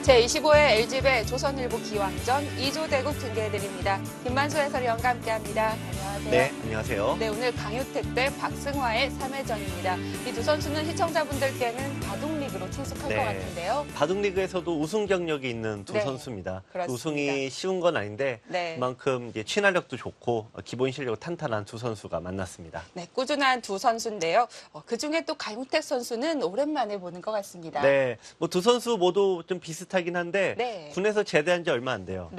제25회 LG배 조선일보 기왕전 2조 대국 중계해드립니다. 김만수 해설위원과 함께합니다. 안녕하세요. 네, 안녕하세요. 네, 오늘 강유택 대 박승화의 3회전입니다. 이 두 선수는 시청자분들께는 바둑리그로 친숙할 것 같은데요. 바둑리그에서도 우승 경력이 있는 두 선수입니다. 그렇습니다. 우승이 쉬운 건 아닌데 그만큼 이제 친화력도 좋고 기본 실력 탄탄한 두 선수가 만났습니다. 네, 꾸준한 두 선수인데요. 그중에 또 강유택 선수는 오랜만에 보는 것 같습니다. 네, 뭐 두 선수 모두 좀 비슷하긴 한데 군에서 제대한 지 얼마 안 돼요.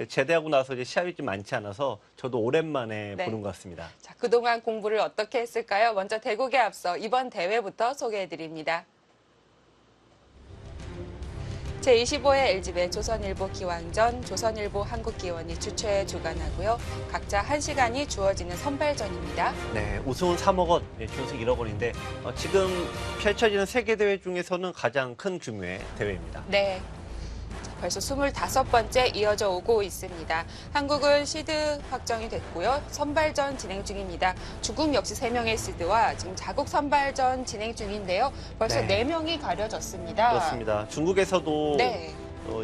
제대하고 나서 이제 시합이 좀 많지 않아서 저도 오랜만에 보는 것 같습니다. 자, 그동안 공부를 어떻게 했을까요? 먼저 대국에 앞서 이번 대회부터 소개해드립니다. 제25회 LG배 조선일보 기왕전 조선일보 한국기원이 주최 주관하고요. 각자 1시간이 주어지는 선발전입니다. 네, 우승은 3억 원, 준승 1억 원인데 지금 펼쳐지는 세계대회 중에서는 가장 큰 규모의 대회입니다. 네. 벌써 25번째 이어져 오고 있습니다. 한국은 시드 확정이 됐고요. 선발전 진행 중입니다. 중국 역시 3명의 시드와 지금 자국 선발전 진행 중인데요. 벌써 4명이 가려졌습니다. 그렇습니다. 중국에서도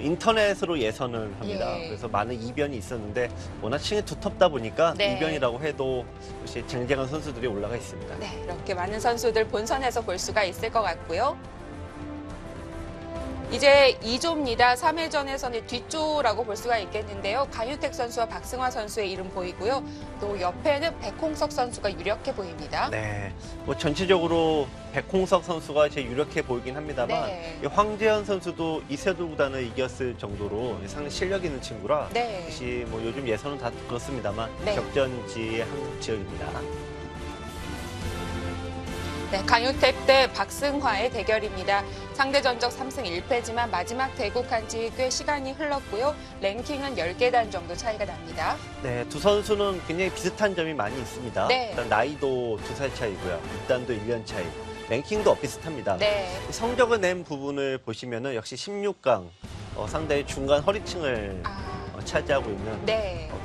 인터넷으로 예선을 합니다. 그래서 많은 이변이 있었는데 워낙 층이 두텁다 보니까 이변이라고 해도 역시 쟁쟁한 선수들이 올라가 있습니다. 네, 이렇게 많은 선수들 본선에서 볼 수가 있을 것 같고요. 이제 2조입니다. 3회전에서는 뒷조라고 볼 수가 있겠는데요. 강유택 선수와 박승화 선수의 이름 보이고요. 또 옆에는 백홍석 선수가 유력해 보입니다. 네, 뭐 전체적으로 백홍석 선수가 제일 유력해 보이긴 합니다만 황재현 선수도 이세돌 구단을 이겼을 정도로 상당히 실력 있는 친구라 역시 뭐 요즘 예선은 다 그렇습니다만 격전지의 한 지역입니다. 네, 강유택 대 박승화의 대결입니다. 상대 전적 3승 1패지만 마지막 대국한 지 꽤 시간이 흘렀고요. 랭킹은 10계단 정도 차이가 납니다. 네, 두 선수는 굉장히 비슷한 점이 많이 있습니다. 일단 나이도 2살 차이고요. 입단도 1년 차이. 랭킹도 비슷합니다. 성적을 낸 부분을 보시면은 역시 16강 상당히 중간 허리층을 차지하고 있는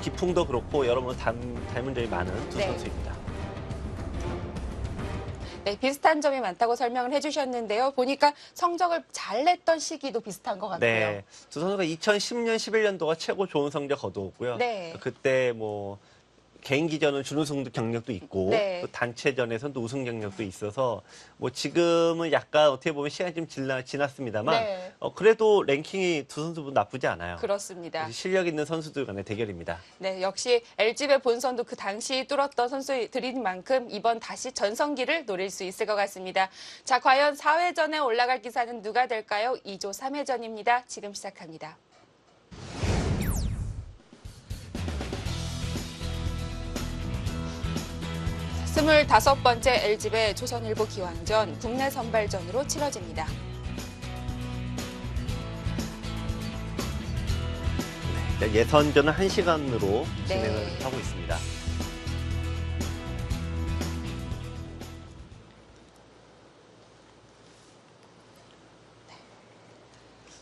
기풍도 그렇고 여러모로 닮은 점이 많은 두 선수입니다. 네, 비슷한 점이 많다고 설명을 해주셨는데요. 보니까 성적을 잘 냈던 시기도 비슷한 것 같고요. 네, 두 선수가 2010년, 11년도가 최고 좋은 성적 거두었고요. 그때 뭐 개인기전은 준우승 경력도 있고 또 단체전에서는 또 우승 경력도 있어서 뭐 지금은 약간 어떻게 보면 시간이 좀 지났습니다만 그래도 랭킹이 두 선수 나쁘지 않아요. 그렇습니다. 실력 있는 선수들 간의 대결입니다. 네, 역시 LG배 본선도 그 당시 뚫었던 선수들인 만큼 이번 다시 전성기를 노릴 수 있을 것 같습니다. 자, 과연 4회전에 올라갈 기사는 누가 될까요? 2조 3회전입니다. 지금 시작합니다. 스물다섯 번째 LG배 조선일보 기왕전 국내 선발전으로 치러집니다. 네, 예선전은 1시간으로 진행을 하고 있습니다.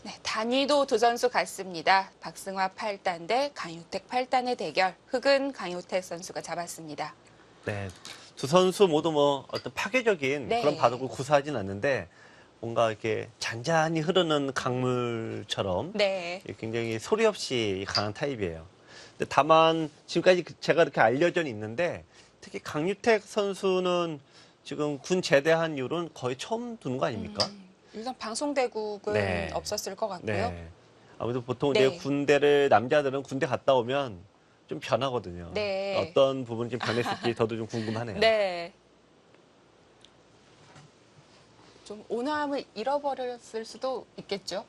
네, 단위도 두 선수 같습니다. 박승화 8단 대 강유택 8단의 대결. 흑은 강유택 선수가 잡았습니다. 네, 두 선수 모두 뭐 어떤 파괴적인 그런 바둑을 구사하진 않는데 뭔가 이렇게 잔잔히 흐르는 강물처럼 굉장히 소리 없이 강한 타입이에요. 근데 다만 지금까지 제가 이렇게 알려져 있는데 특히 강유택 선수는 지금 군 제대한 이후로는 거의 처음 두는 거 아닙니까? 일단 방송대국은 없었을 것 같고요. 아무래도 보통 이제 남자들은 군대 갔다 오면 좀 변하거든요. 어떤 부분이 좀 변했을지 저도 좀 궁금하네요. 좀 온화함을 잃어버렸을 수도 있겠죠.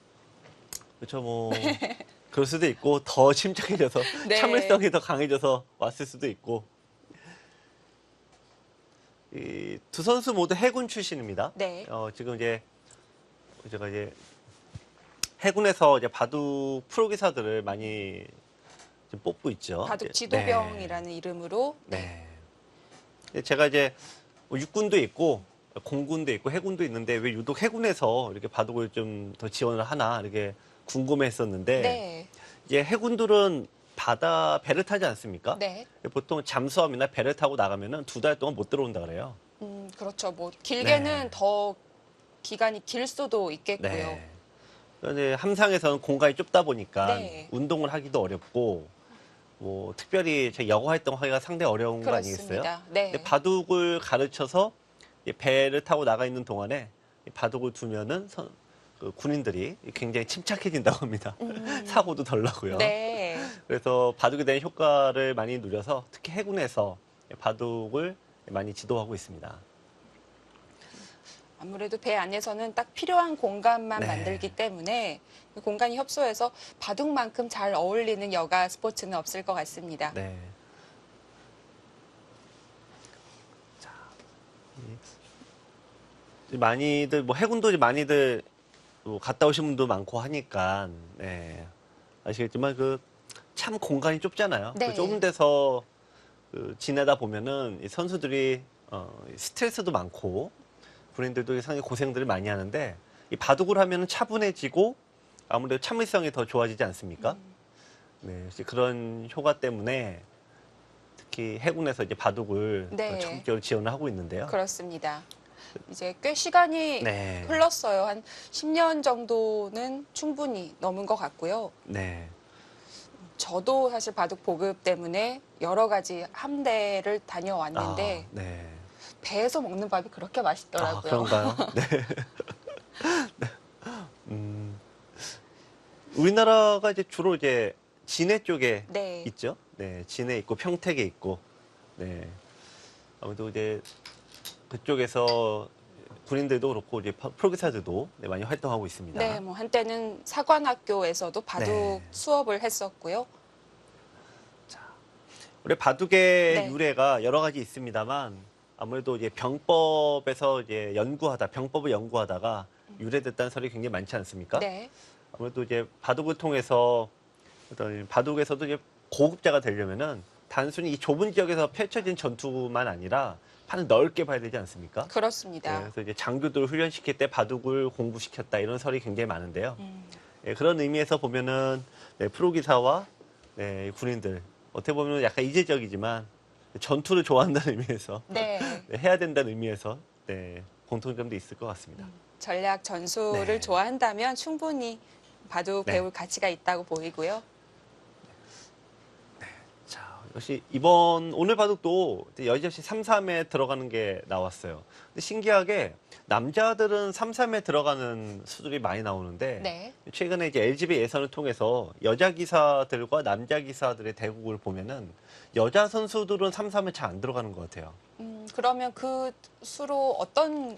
그렇죠. 뭐 그럴 수도 있고 더 침착해져서 참을성이 더 강해져서 왔을 수도 있고. 이 두 선수 모두 해군 출신입니다. 지금 제가 이제 해군에서 이제 바둑 프로 기사들을 많이 뽑고 있죠. 바둑 지도병이라는 이름으로. 제가 이제 육군도 있고 공군도 있고 해군도 있는데 왜 유독 해군에서 이렇게 바둑을 좀 더 지원을 하나 이렇게 궁금했었는데 이제 해군들은 배를 타지 않습니까? 보통 잠수함이나 배를 타고 나가면은 2달 동안 못 들어온다 그래요. 그렇죠. 뭐 길게는 더 기간이 길 수도 있겠고요. 근데 함상에서는 공간이 좁다 보니까 네. 운동을 하기도 어렵고 뭐 특별히 제 여가 활동하기가 상당히 어려운 거 아니겠어요? 그렇습니다. 네. 근데 바둑을 가르쳐서 이 배를 타고 나가 있는 동안에 이 바둑을 두면은 그 군인들이 굉장히 침착해진다고 합니다. 사고도 덜 나고요. 네. 그래서 바둑에 대한 효과를 많이 누려서 특히 해군에서 바둑을 많이 지도하고 있습니다. 아무래도 배 안에서는 딱 필요한 공간만 네. 만들기 때문에 그 공간이 협소해서 바둑만큼 잘 어울리는 여가 스포츠는 없을 것 같습니다. 네. 자, 많이들 뭐 해군도 많이들 뭐 갔다 오신 분도 많고 하니까 네. 아시겠지만 그 참 공간이 좁잖아요. 네. 그 좁은 데서 그 지내다 보면은 이 선수들이 스트레스도 많고 군인들도 상당히 고생들을 많이 하는데 이 바둑을 하면은 차분해지고 아무래도 참을성이 더 좋아지지 않습니까? 네, 이제 그런 효과 때문에 특히 해군에서 이제 바둑을 네. 적극적으로 지원을 하고 있는데요. 그렇습니다. 이제 꽤 시간이 네. 흘렀어요. 한 10년 정도는 충분히 넘은 것 같고요. 네. 저도 사실 바둑 보급 때문에 여러 가지 함대를 다녀왔는데 네. 배에서 먹는 밥이 그렇게 맛있더라고요. 그런가요? 네. 네. 우리나라가 이제 주로 이제 진해 쪽에 네. 있죠. 네, 진해 있고 평택에 있고, 네. 아무래도 이제 그쪽에서 군인들도 그렇고 이제 프로기사들도 네, 많이 활동하고 있습니다. 네, 뭐 한때는 사관학교에서도 바둑 네. 수업을 했었고요. 우리 바둑의 네. 유래가 여러 가지 있습니다만 아무래도 이제 병법에서 이제 병법을 연구하다가 유래됐다는 설이 굉장히 많지 않습니까? 네. 아무래도 이제 바둑을 통해서 어떤 바둑에서도 이제 고급자가 되려면은 단순히 이 좁은 지역에서 펼쳐진 전투만 아니라 판을 넓게 봐야 되지 않습니까? 그렇습니다. 네, 그래서 이제 장교들을 훈련시킬 때 바둑을 공부시켰다 이런 설이 굉장히 많은데요. 네, 그런 의미에서 보면은 네, 프로기사와 네, 군인들 어떻게 보면 약간 이제적이지만 전투를 좋아한다는 의미에서 네. 네, 해야 된다는 의미에서 네, 공통점도 있을 것 같습니다. 전략 전술을 네. 좋아한다면 충분히 바둑 네. 배울 가치가 있다고 보이고요. 자, 역시 오늘 바둑도 여지없이 3-3에 들어가는 게 나왔어요. 근데 신기하게 남자들은 3-3에 들어가는 수들이 많이 나오는데 네. 최근에 이제 LGB 예선을 통해서 여자 기사들과 남자 기사들의 대국을 보면은 여자 선수들은 3-3에 잘 안 들어가는 것 같아요. 그러면 그 수로 어떤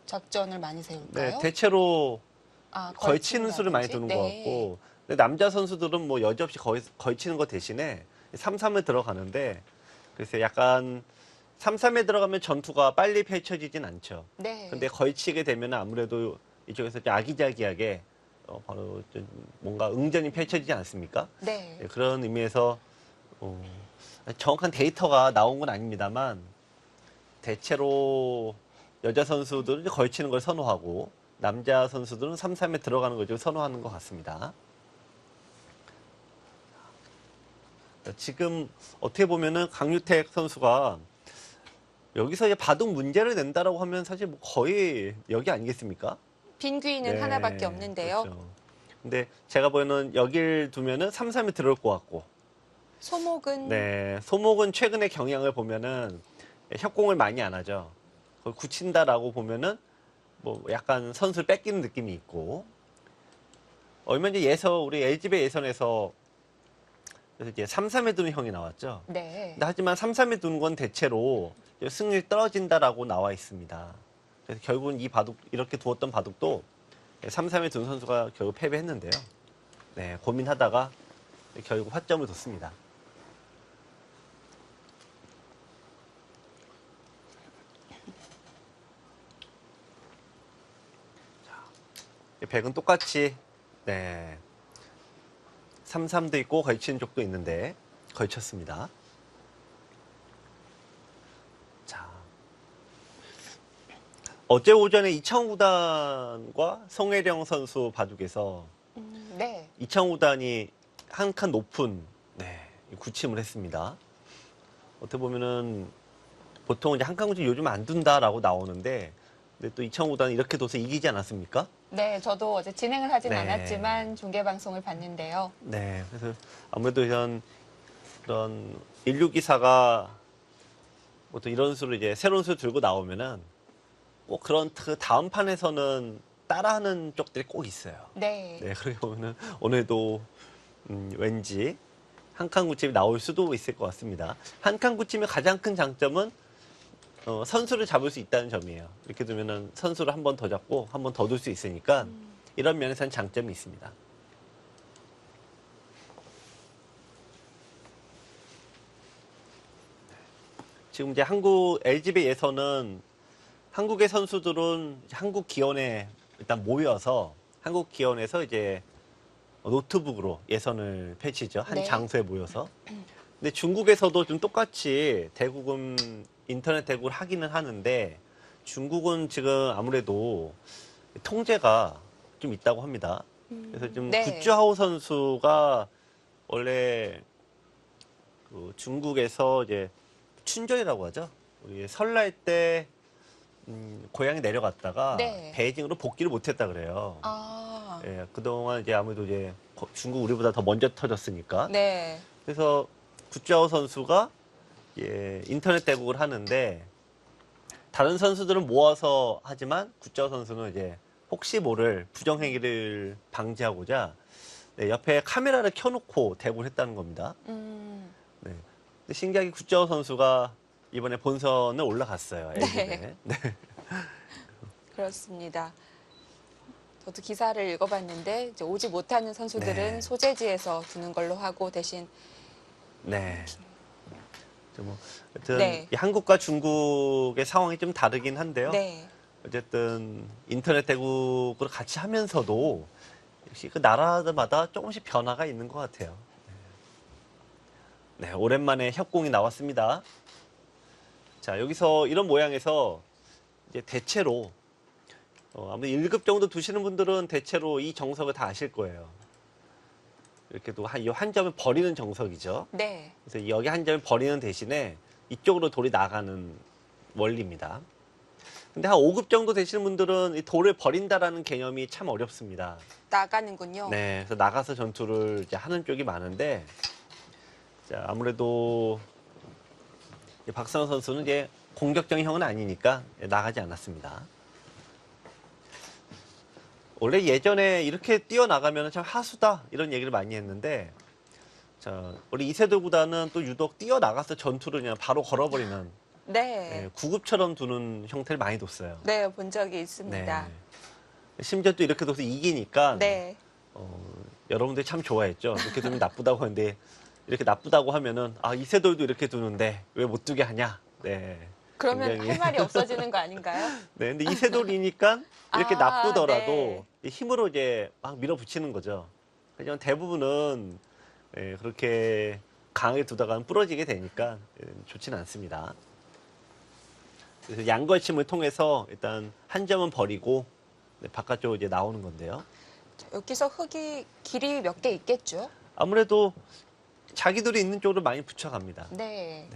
작전을 많이 세울까요? 네, 대체로 아, 걸치는 수를 많이 두는 것 네. 같고 근데 남자 선수들은 뭐 여지없이 걸치는 것 대신에 3-3에 들어가는데 글쎄 약간 3-3에 들어가면 전투가 빨리 펼쳐지진 않죠. 네. 근데 걸치게 되면 아무래도 이쪽에서 좀 아기자기하게 바로 좀 뭔가 응전이 펼쳐지지 않습니까? 네. 네, 그런 의미에서 정확한 데이터가 나온 건 아닙니다만 대체로 여자 선수들은 걸치는 걸 선호하고 남자 선수들은 3-3에 들어가는 걸 좀 선호하는 것 같습니다. 지금 어떻게 보면은 강유택 선수가 여기서 이제 바둑 문제를 낸다라고 하면 사실 뭐 거의 여기 아니겠습니까? 빈귀는 네, 하나밖에 없는데요. 그렇죠. 근데 제가 보는 여길 두면은 3-3에 들어올 것 같고. 소목은 네, 소목은 최근의 경향을 보면은 협공을 많이 안 하죠. 그걸 굳힌다라고 보면은 뭐 약간 선수를 뺏기는 느낌이 있고. 얼마 전에 우리 LG배 예선에서 그래서 이제 3-3에 두는 형이 나왔죠. 네. 근데 하지만 3-3에 두는 건 대체로 승률이 떨어진다라고 나와 있습니다. 그래서 결국은 이렇게 두었던 바둑도 3-3에 둔 선수가 결국 패배했는데요. 네, 고민하다가 결국 화점을 뒀습니다. 백은 똑같이 네, 3-3도 있고 걸치는 쪽도 있는데 걸쳤습니다. 자, 어제 오전에 이창호 구단과 송혜령 선수 바둑에서 네. 이창호 구단이 한 칸 높은 구침을 했습니다. 어떻게 보면은 보통 이제 한 칸 구침 요즘 안 둔다라고 나오는데 근데 또 이창호 구단은 이렇게 둬서 이기지 않았습니까? 네, 저도 어제 진행을 하진 네. 않았지만 중계 방송을 봤는데요. 네, 그래서 아무래도 이런 인류 기사가 보통 이런 수로 이제 새로운 수를 들고 나오면은 꼭 그런 그 다음 판에서는 따라하는 쪽들이 꼭 있어요. 네. 네, 그렇게 보면은 오늘도 왠지 한칸 구침이 나올 수도 있을 것 같습니다. 한칸 구침의 가장 큰 장점은 선수를 잡을 수 있다는 점이에요. 이렇게 두면은 선수를 한 번 더 잡고 한 번 더 둘 수 있으니까 이런 면에서는 장점이 있습니다. 지금 이제 한국 LG배 예선은 한국의 선수들은 한국 기원에 일단 모여서 한국 기원에서 이제 노트북으로 예선을 펼치죠. 한 네. 장소에 모여서. 근데 중국에서도 좀 똑같이 대국은 인터넷 대국을 하기는 하는데 중국은 지금 아무래도 통제가 좀 있다고 합니다. 그래서 좀 네. 구주하오 선수가 원래 그 중국에서 이제 춘절이라고 하죠. 우리 설날 때 고향에 내려갔다가 네. 베이징으로 복귀를 못했다 그래요. 아, 예, 그동안 이제 아무래도 이제 중국 우리보다 더 먼저 터졌으니까. 네. 그래서 구짜오 선수가 예, 인터넷 대국을 하는데 다른 선수들은 모아서 하지만 구짜오 선수는 이제 혹시 모를 부정행위를 방지하고자 네, 옆에 카메라를 켜놓고 대국을 했다는 겁니다. 네. 근데 신기하게 구짜오 선수가 이번에 본선을 올라갔어요. LG배. 네. 그렇습니다. 저도 기사를 읽어봤는데 이제 오지 못하는 선수들은 네. 소재지에서 두는 걸로 하고 대신 네. 뭐 하여튼 네. 이 한국과 중국의 상황이 좀 다르긴 한데요. 네. 어쨌든 인터넷 대국을 같이 하면서도 역시 그 나라마다 조금씩 변화가 있는 것 같아요. 네, 오랜만에 협공이 나왔습니다. 자, 여기서 이런 모양에서 이제 대체로 아무래도 1급 정도 두시는 분들은 대체로 이 정석을 다 아실 거예요. 이렇게 또 한 점을 버리는 정석이죠. 네. 그래서 여기 한 점을 버리는 대신에 이쪽으로 돌이 나가는 원리입니다. 근데 한 5급 정도 되시는 분들은 이 돌을 버린다라는 개념이 참 어렵습니다. 나가는군요. 네, 그래서 나가서 전투를 이제 하는 쪽이 많은데, 자, 아무래도 박선호 선수는 이제 공격적인 형은 아니니까 나가지 않았습니다. 원래 예전에 이렇게 뛰어나가면 참 하수다 이런 얘기를 많이 했는데, 자, 우리 이세돌 구단은 또 유독 뛰어나가서 전투를 그냥 바로 걸어버리는 네. 구급처럼 두는 형태를 많이 뒀어요. 네, 본 적이 있습니다. 네. 심지어 또 이렇게 둬서 이기니까 네. 여러분들이 참 좋아했죠. 이렇게 두면 나쁘다고 하는데 이렇게 나쁘다고 하면은 아 이세돌도 이렇게 두는데 왜 못 두게 하냐. 네. 그러면 굉장히 할 말이 없어지는 거 아닌가요? 네, 근데 이세돌이니까 이렇게 아, 나쁘더라도 네. 힘으로 이제 막 밀어붙이는 거죠. 하지만 대부분은 그렇게 강하게 두다가는 부러지게 되니까 좋지는 않습니다. 그래서 양걸침을 통해서 일단 한 점은 버리고 바깥쪽으로 이제 나오는 건데요. 자, 여기서 흙이 길이 몇 개 있겠죠? 아무래도 자기들이 있는 쪽으로 많이 붙여갑니다. 네.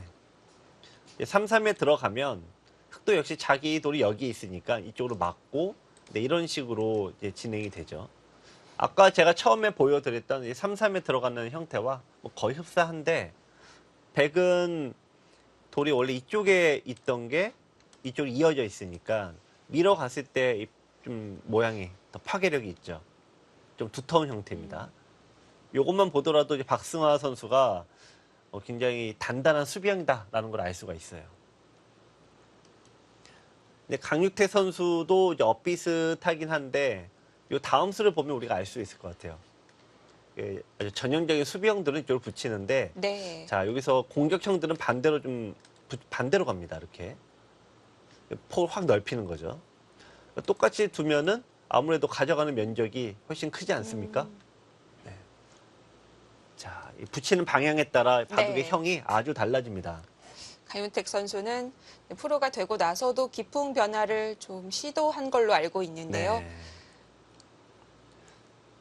3-3에 들어가면 흙도 역시 자기 돌이 여기 있으니까 이쪽으로 막고 이런 식으로 이제 진행이 되죠. 아까 제가 처음에 보여드렸던 3-3에 들어가는 형태와 뭐 거의 흡사한데 백은 돌이 원래 이쪽에 있던 게 이쪽으로 이어져 있으니까 밀어갔을 때 좀 모양이 더 파괴력이 있죠. 좀 두터운 형태입니다. 이것만 보더라도 이제 박승화 선수가 굉장히 단단한 수비형이다라는 걸 알 수가 있어요. 근데 강육태 선수도 이제 엇비슷하긴 한데 이 다음 수를 보면 우리가 알 수 있을 것 같아요. 아주 전형적인 수비형들은 이쪽으로 붙이는데 네. 자 여기서 공격형들은 반대로 갑니다. 이렇게 폭을 확 넓히는 거죠. 똑같이 두면은 아무래도 가져가는 면적이 훨씬 크지 않습니까? 네. 자, 이 붙이는 방향에 따라 바둑의 네. 형이 아주 달라집니다. 강윤택 선수는 프로가 되고 나서도 기풍 변화를 좀 시도한 걸로 알고 있는데요. 네.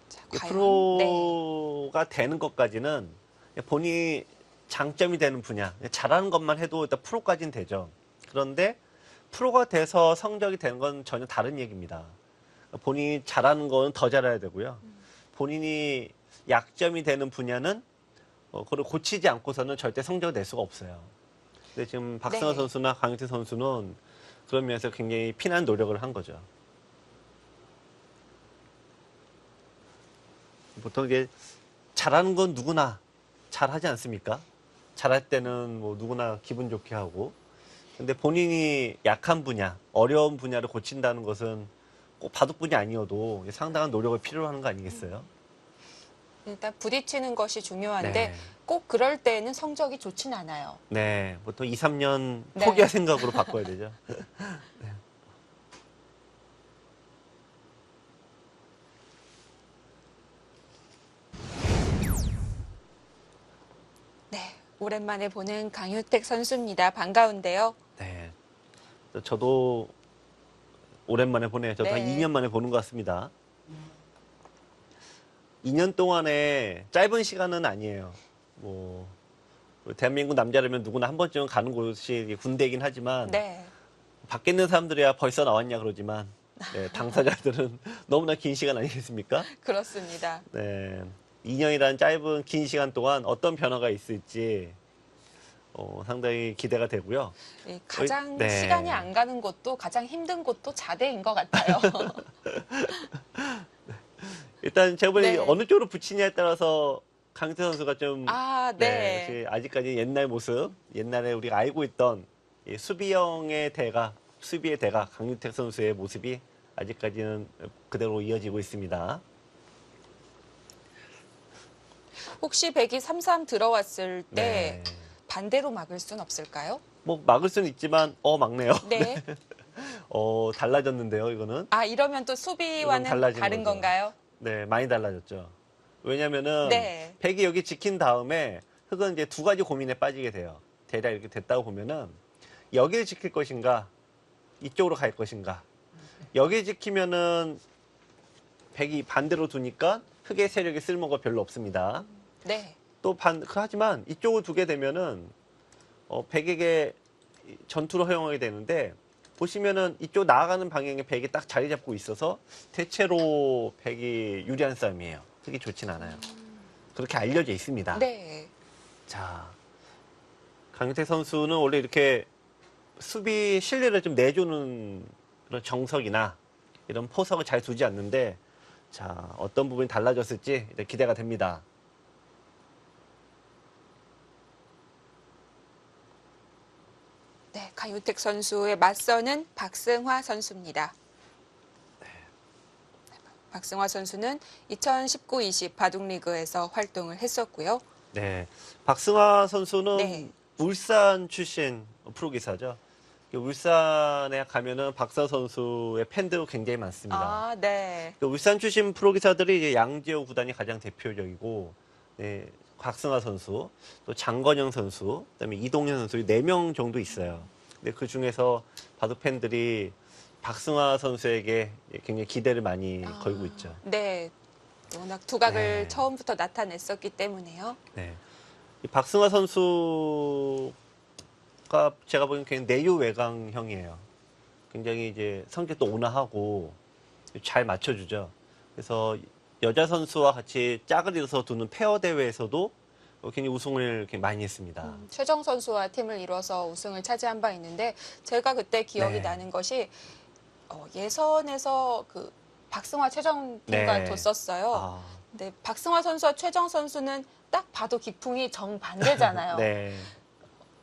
자, 과연 프로가 되는 것까지는 본인이 장점이 되는 분야, 잘하는 것만 해도 일단 프로까지는 되죠. 그런데 프로가 돼서 성적이 되는 건 전혀 다른 얘기입니다. 본인이 잘하는 건 더 잘해야 되고요. 본인이 약점이 되는 분야는 그걸 고치지 않고서는 절대 성적을 낼 수가 없어요. 근데 지금 박승호 네. 선수나 강유태 선수는 그런 면에서 굉장히 피난 노력을 한 거죠. 보통 이게 잘하는 건 누구나 잘하지 않습니까? 잘할 때는 뭐 누구나 기분 좋게 하고. 근데 본인이 약한 분야, 어려운 분야를 고친다는 것은 꼭 바둑뿐이 아니어도 상당한 노력을 필요로 하는 거 아니겠어요? 일단 부딪히는 것이 중요한데 네. 꼭 그럴 때는 성적이 좋진 않아요. 네, 보통 2, 3년 네. 포기할 생각으로 바꿔야 되죠. 네, 오랜만에 보는 강유택 선수입니다. 반가운데요. 네, 저도 오랜만에 보네요. 저도 한 네. 2년 만에 보는 것 같습니다. 2년 동안에 짧은 시간은 아니에요. 뭐 대한민국 남자라면 누구나 한 번쯤은 가는 곳이 군대이긴 하지만 네. 밖에 있는 사람들이야 벌써 나왔냐 그러지만 네, 당사자들은 너무나 긴 시간 아니겠습니까? 그렇습니다. 네, 2년이라는 짧은 긴 시간 동안 어떤 변화가 있을지 상당히 기대가 되고요. 가장 네. 시간이 안 가는 곳도 가장 힘든 곳도 자대인 것 같아요. 일단 제가 보기엔 네. 어느 쪽으로 붙이냐에 따라서 강태 선수가 좀 네. 역시 아직까지 옛날 모습, 옛날에 우리가 알고 있던 이 수비형의 대가, 수비의 대가 강유택 선수의 모습이 아직까지는 그대로 이어지고 있습니다. 혹시 백이 3-3 들어왔을 때 네. 반대로 막을 순 없을까요? 뭐 막을 수는 있지만 막네요. 네. 달라졌는데요, 이거는. 이러면 또 수비와는 이건 달라진 다른 거죠. 건가요? 네, 많이 달라졌죠. 왜냐면은 네. 백이 여기 지킨 다음에 흑은 이제 두 가지 고민에 빠지게 돼요. 대략 이렇게 됐다고 보면은 여기를 지킬 것인가, 이쪽으로 갈 것인가. 여기 지키면은 백이 반대로 두니까 흑의 세력이 쓸모가 별로 없습니다. 네. 또 하지만 이쪽을 두게 되면은 백에게 전투를 허용하게 되는데 보시면은 이쪽 나아가는 방향에 백이 딱 자리 잡고 있어서 대체로 백이 유리한 싸움이에요. 흑이 좋진 않아요. 그렇게 알려져 있습니다. 네. 자, 강유택 선수는 원래 이렇게 수비 실리를 좀 내주는 그런 정석이나 이런 포석을 잘 두지 않는데 자, 어떤 부분이 달라졌을지 이제 기대가 됩니다. 네, 강유택 선수의 맞서는 박승화 선수입니다. 박승화 선수는 2019-20 바둑리그에서 활동을 했었고요. 네, 박승화 선수는 네. 울산 출신 프로기사죠. 울산에 가면은 박사 선수의 팬들도 굉장히 많습니다. 네. 울산 출신 프로기사들이 이제 양지호 구단이 가장 대표적이고, 네, 박승화 선수, 또 장건영 선수, 그다음에 이동현 선수 4명 정도 있어요. 근데 그 중에서 바둑 팬들이 박승화 선수에게 굉장히 기대를 많이 걸고 있죠. 네. 워낙 두각을 네. 처음부터 나타냈었기 때문에요. 네. 이 박승화 선수가 제가 보기엔 굉장히 내유외강형이에요. 굉장히 이제 성격도 온화하고 잘 맞춰주죠. 그래서 여자 선수와 같이 짝을 이뤄서 두는 페어 대회에서도 굉장히 우승을 이렇게 많이 했습니다. 최정 선수와 팀을 이뤄서 우승을 차지한 바 있는데 제가 그때 기억이 네. 나는 것이 예선에서 그 박승화 최정 팀과 네. 뒀었어요. 근데 박승화 선수와 최정 선수는 딱 봐도 기풍이 정반대잖아요. 네.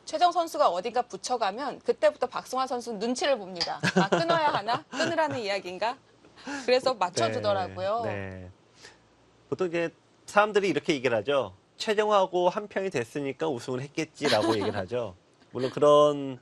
최정 선수가 어딘가 붙여가면 그때부터 박승화 선수는 눈치를 봅니다. 끊어야 하나? 끊으라는 이야기인가? 그래서 맞춰주더라고요. 네. 네. 보통 이제 사람들이 이렇게 얘기를 하죠. 최정하고 한 편이 됐으니까 우승을 했겠지라고 얘기를 하죠. 물론 그런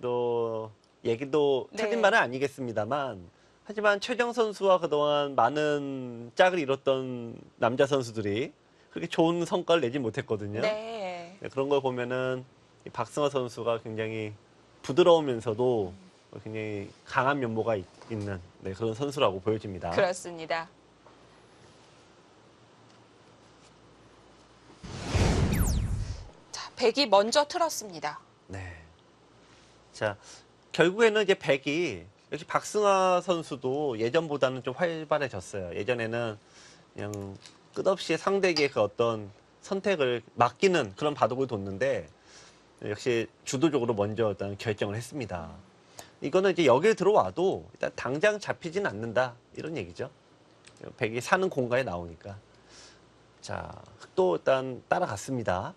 또 얘기도 네. 틀린 말은 아니겠습니다만 하지만 최정 선수와 그동안 많은 짝을 이뤘던 남자 선수들이 그렇게 좋은 성과를 내지 못했거든요. 네. 네, 그런 걸 보면은 이 박승호 선수가 굉장히 부드러우면서도 굉장히 강한 면모가 있는 네, 그런 선수라고 보여집니다. 그렇습니다. 자, 백이 먼저 틀었습니다. 네. 자, 결국에는 이제 백이 역시 박승하 선수도 예전보다는 좀 활발해졌어요. 예전에는 그냥 끝없이 상대에게 그 어떤 선택을 맡기는 그런 바둑을 뒀는데 역시 주도적으로 먼저 일단 결정을 했습니다. 이거는 이제 여기에 들어와도 일단 당장 잡히진 않는다 이런 얘기죠. 백이 사는 공간에 나오니까. 자, 흑도 일단 따라갔습니다.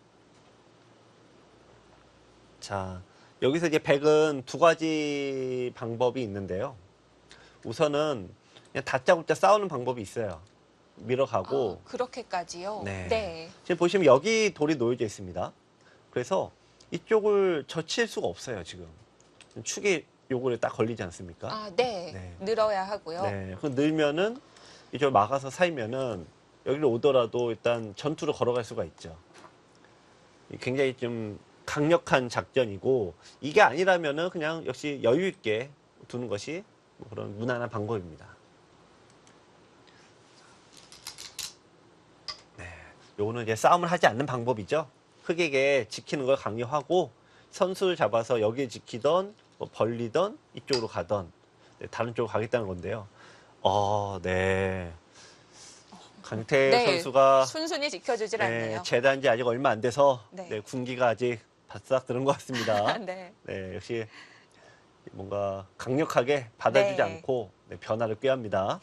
자, 여기서 이제 백은 두 가지 방법이 있는데요. 우선은 그냥 다짜고짜 싸우는 방법이 있어요. 밀어가고. 그렇게까지요? 네. 네. 지금 보시면 여기 돌이 놓여져 있습니다. 그래서 이쪽을 젖힐 수가 없어요, 지금. 축이 요거를 딱 걸리지 않습니까? 아, 네. 네. 늘어야 하고요. 네. 그 늘면은 이쪽을 막아서 살면은 여기를 오더라도 일단 전투로 걸어갈 수가 있죠. 굉장히 좀 강력한 작전이고 이게 아니라면은 그냥 역시 여유 있게 두는 것이 뭐 그런 무난한 방법입니다. 네, 요거는 이제 싸움을 하지 않는 방법이죠. 흑에게 지키는 걸 강요하고 선수를 잡아서 여기에 지키던 뭐 벌리던 이쪽으로 가던 네, 다른 쪽으로 가겠다는 건데요. 네. 강태 네, 선수가 순순히 지켜주질 않네요. 제대한 지 아직 얼마 안 돼서 네. 네, 군기가 아직 바싹 들은 것 같습니다. 네. 네, 역시 뭔가 강력하게 받아주지 네. 않고 네, 변화를 꾀합니다.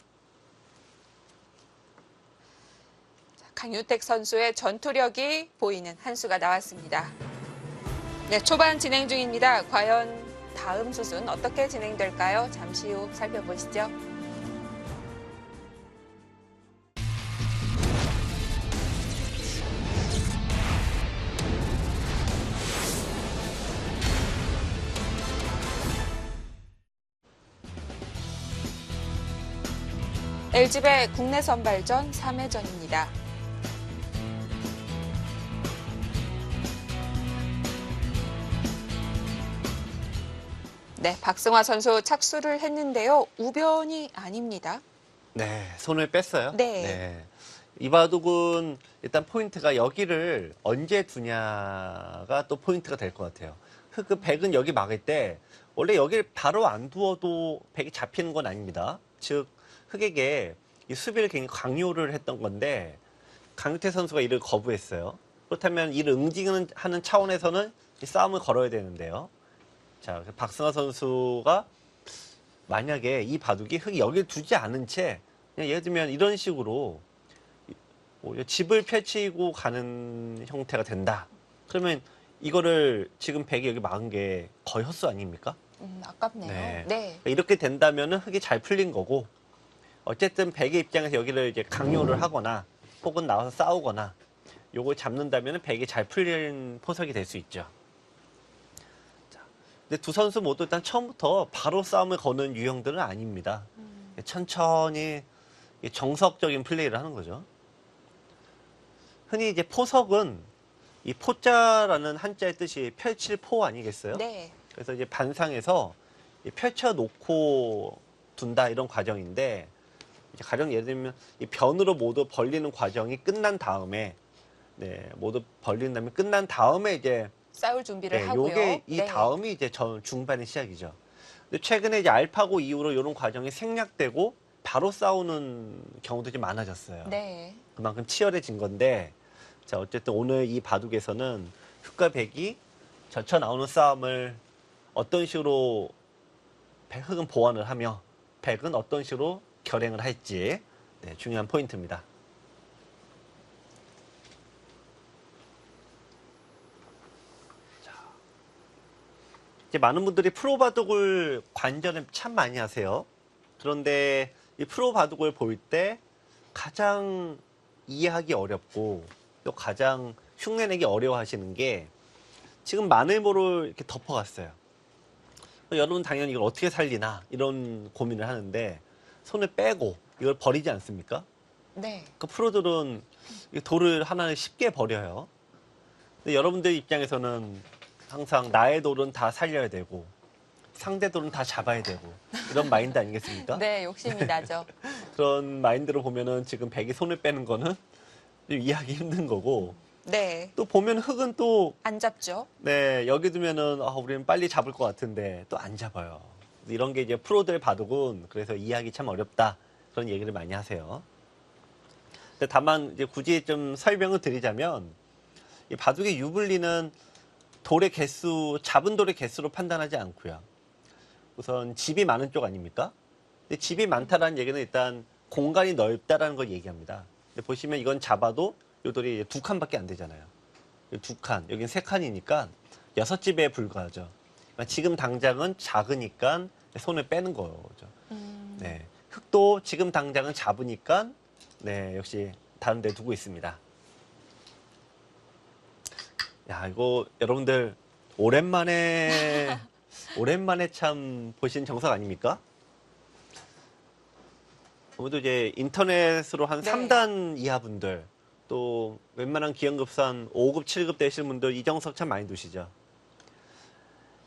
강유택 선수의 전투력이 보이는 한 수가 나왔습니다. 네, 초반 진행 중입니다. 과연 다음 수순 어떻게 진행될까요? 잠시 후 살펴보시죠. LG배 국내 선발전 3회전입니다. 네, 박승화 선수 착수를 했는데요. 우변이 아닙니다. 네, 손을 뺐어요. 네. 이 바둑은 일단 포인트가 여기를 언제 두냐가 또 포인트가 될 것 같아요. 그 백은 여기 막을 때 원래 여기를 바로 안 두어도 백이 잡히는 건 아닙니다. 즉 흑에게 이 수비를 굉장히 강요를 했던 건데 강유태 선수가 이를 거부했어요. 그렇다면 이를 응징하는 차원에서는 이 싸움을 걸어야 되는데요. 자, 박승하 선수가 만약에 이 바둑이 흑이 여기를 두지 않은 채 그냥 예를 들면 이런 식으로 집을 펼치고 가는 형태가 된다. 그러면 이거를 지금 백이 여기 막은 게 거의 헛수 아닙니까? 아깝네요. 네. 네. 이렇게 된다면은 흑이 잘 풀린 거고 어쨌든 백의 입장에서 여기를 이제 강요를 하거나 혹은 나와서 싸우거나 요걸 잡는다면은 백이 잘 풀린 포석이 될 수 있죠. 자, 근데 두 선수 모두 일단 처음부터 바로 싸움을 거는 유형들은 아닙니다. 천천히 정석적인 플레이를 하는 거죠. 흔히 이제 포석은 이 포자라는 한자의 뜻이 펼칠 포 아니겠어요? 네. 그래서 이제 반상에서 펼쳐놓고 둔다 이런 과정인데 이제 가령 예를 들면 이 변으로 모두 벌리는 과정이 끝난 다음에 네, 모두 벌린 다음에 끝난 다음에 이제 싸울 준비를 네, 하고요. 요게 이 네. 다음이 이제 중반의 시작이죠. 근데 최근에 이제 알파고 이후로 이런 과정이 생략되고 바로 싸우는 경우도 좀 많아졌어요. 네. 그만큼 치열해진 건데 자 어쨌든 오늘 이 바둑에서는 흑과 백이 젖혀 나오는 싸움을 어떤 식으로 흑은 보완을 하며 백은 어떤 식으로 결행을 할지 네, 중요한 포인트입니다. 자, 이제 많은 분들이 프로 바둑을 관전을 참 많이 하세요. 그런데 이 프로 바둑을 볼 때 가장 이해하기 어렵고 또 가장 흉내내기 어려워하시는 게 지금 마늘모를 이렇게 덮어갔어요. 여러분 당연히 이걸 어떻게 살리나 이런 고민을 하는데 손을 빼고 이걸 버리지 않습니까? 네. 그 프로들은 이 돌을 하나를 쉽게 버려요. 근데 여러분들 입장에서는 항상 나의 돌은 다 살려야 되고 상대 돌은 다 잡아야 되고 이런 마인드 아니겠습니까? 네, 욕심이 나죠. 그런 마인드로 보면은 지금 백이 손을 빼는 거는 좀 이해하기 힘든 거고 네. 또 보면 흙은 또 안 잡죠. 네, 여기 두면은 우리는 빨리 잡을 것 같은데 또 안 잡아요. 이런 게 이제 프로들의 바둑은 그래서 이해하기 참 어렵다. 그런 얘기를 많이 하세요. 근데 다만 이제 굳이 좀 설명을 드리자면 이 바둑의 유불리는 돌의 개수, 잡은 돌의 개수로 판단하지 않고요. 우선 집이 많은 쪽 아닙니까? 근데 집이 많다라는 얘기는 일단 공간이 넓다라는 걸 얘기합니다. 근데 보시면 이건 잡아도 이 돌이 2칸밖에 안 되잖아요. 2칸, 여긴 3칸이니까 6집에 불과하죠. 그러니까 지금 당장은 작으니까 손을 빼는 거죠. 네. 흙도 지금 당장은 잡으니까 네, 역시 다른 데 두고 있습니다. 야, 이거 여러분들 오랜만에 참 보신 정석 아닙니까? 아무래도 이제 인터넷으로 한 네. 3단 이하 분들 또 웬만한 기연급산 5급, 7급 되신 분들 이 정석 참 많이 두시죠.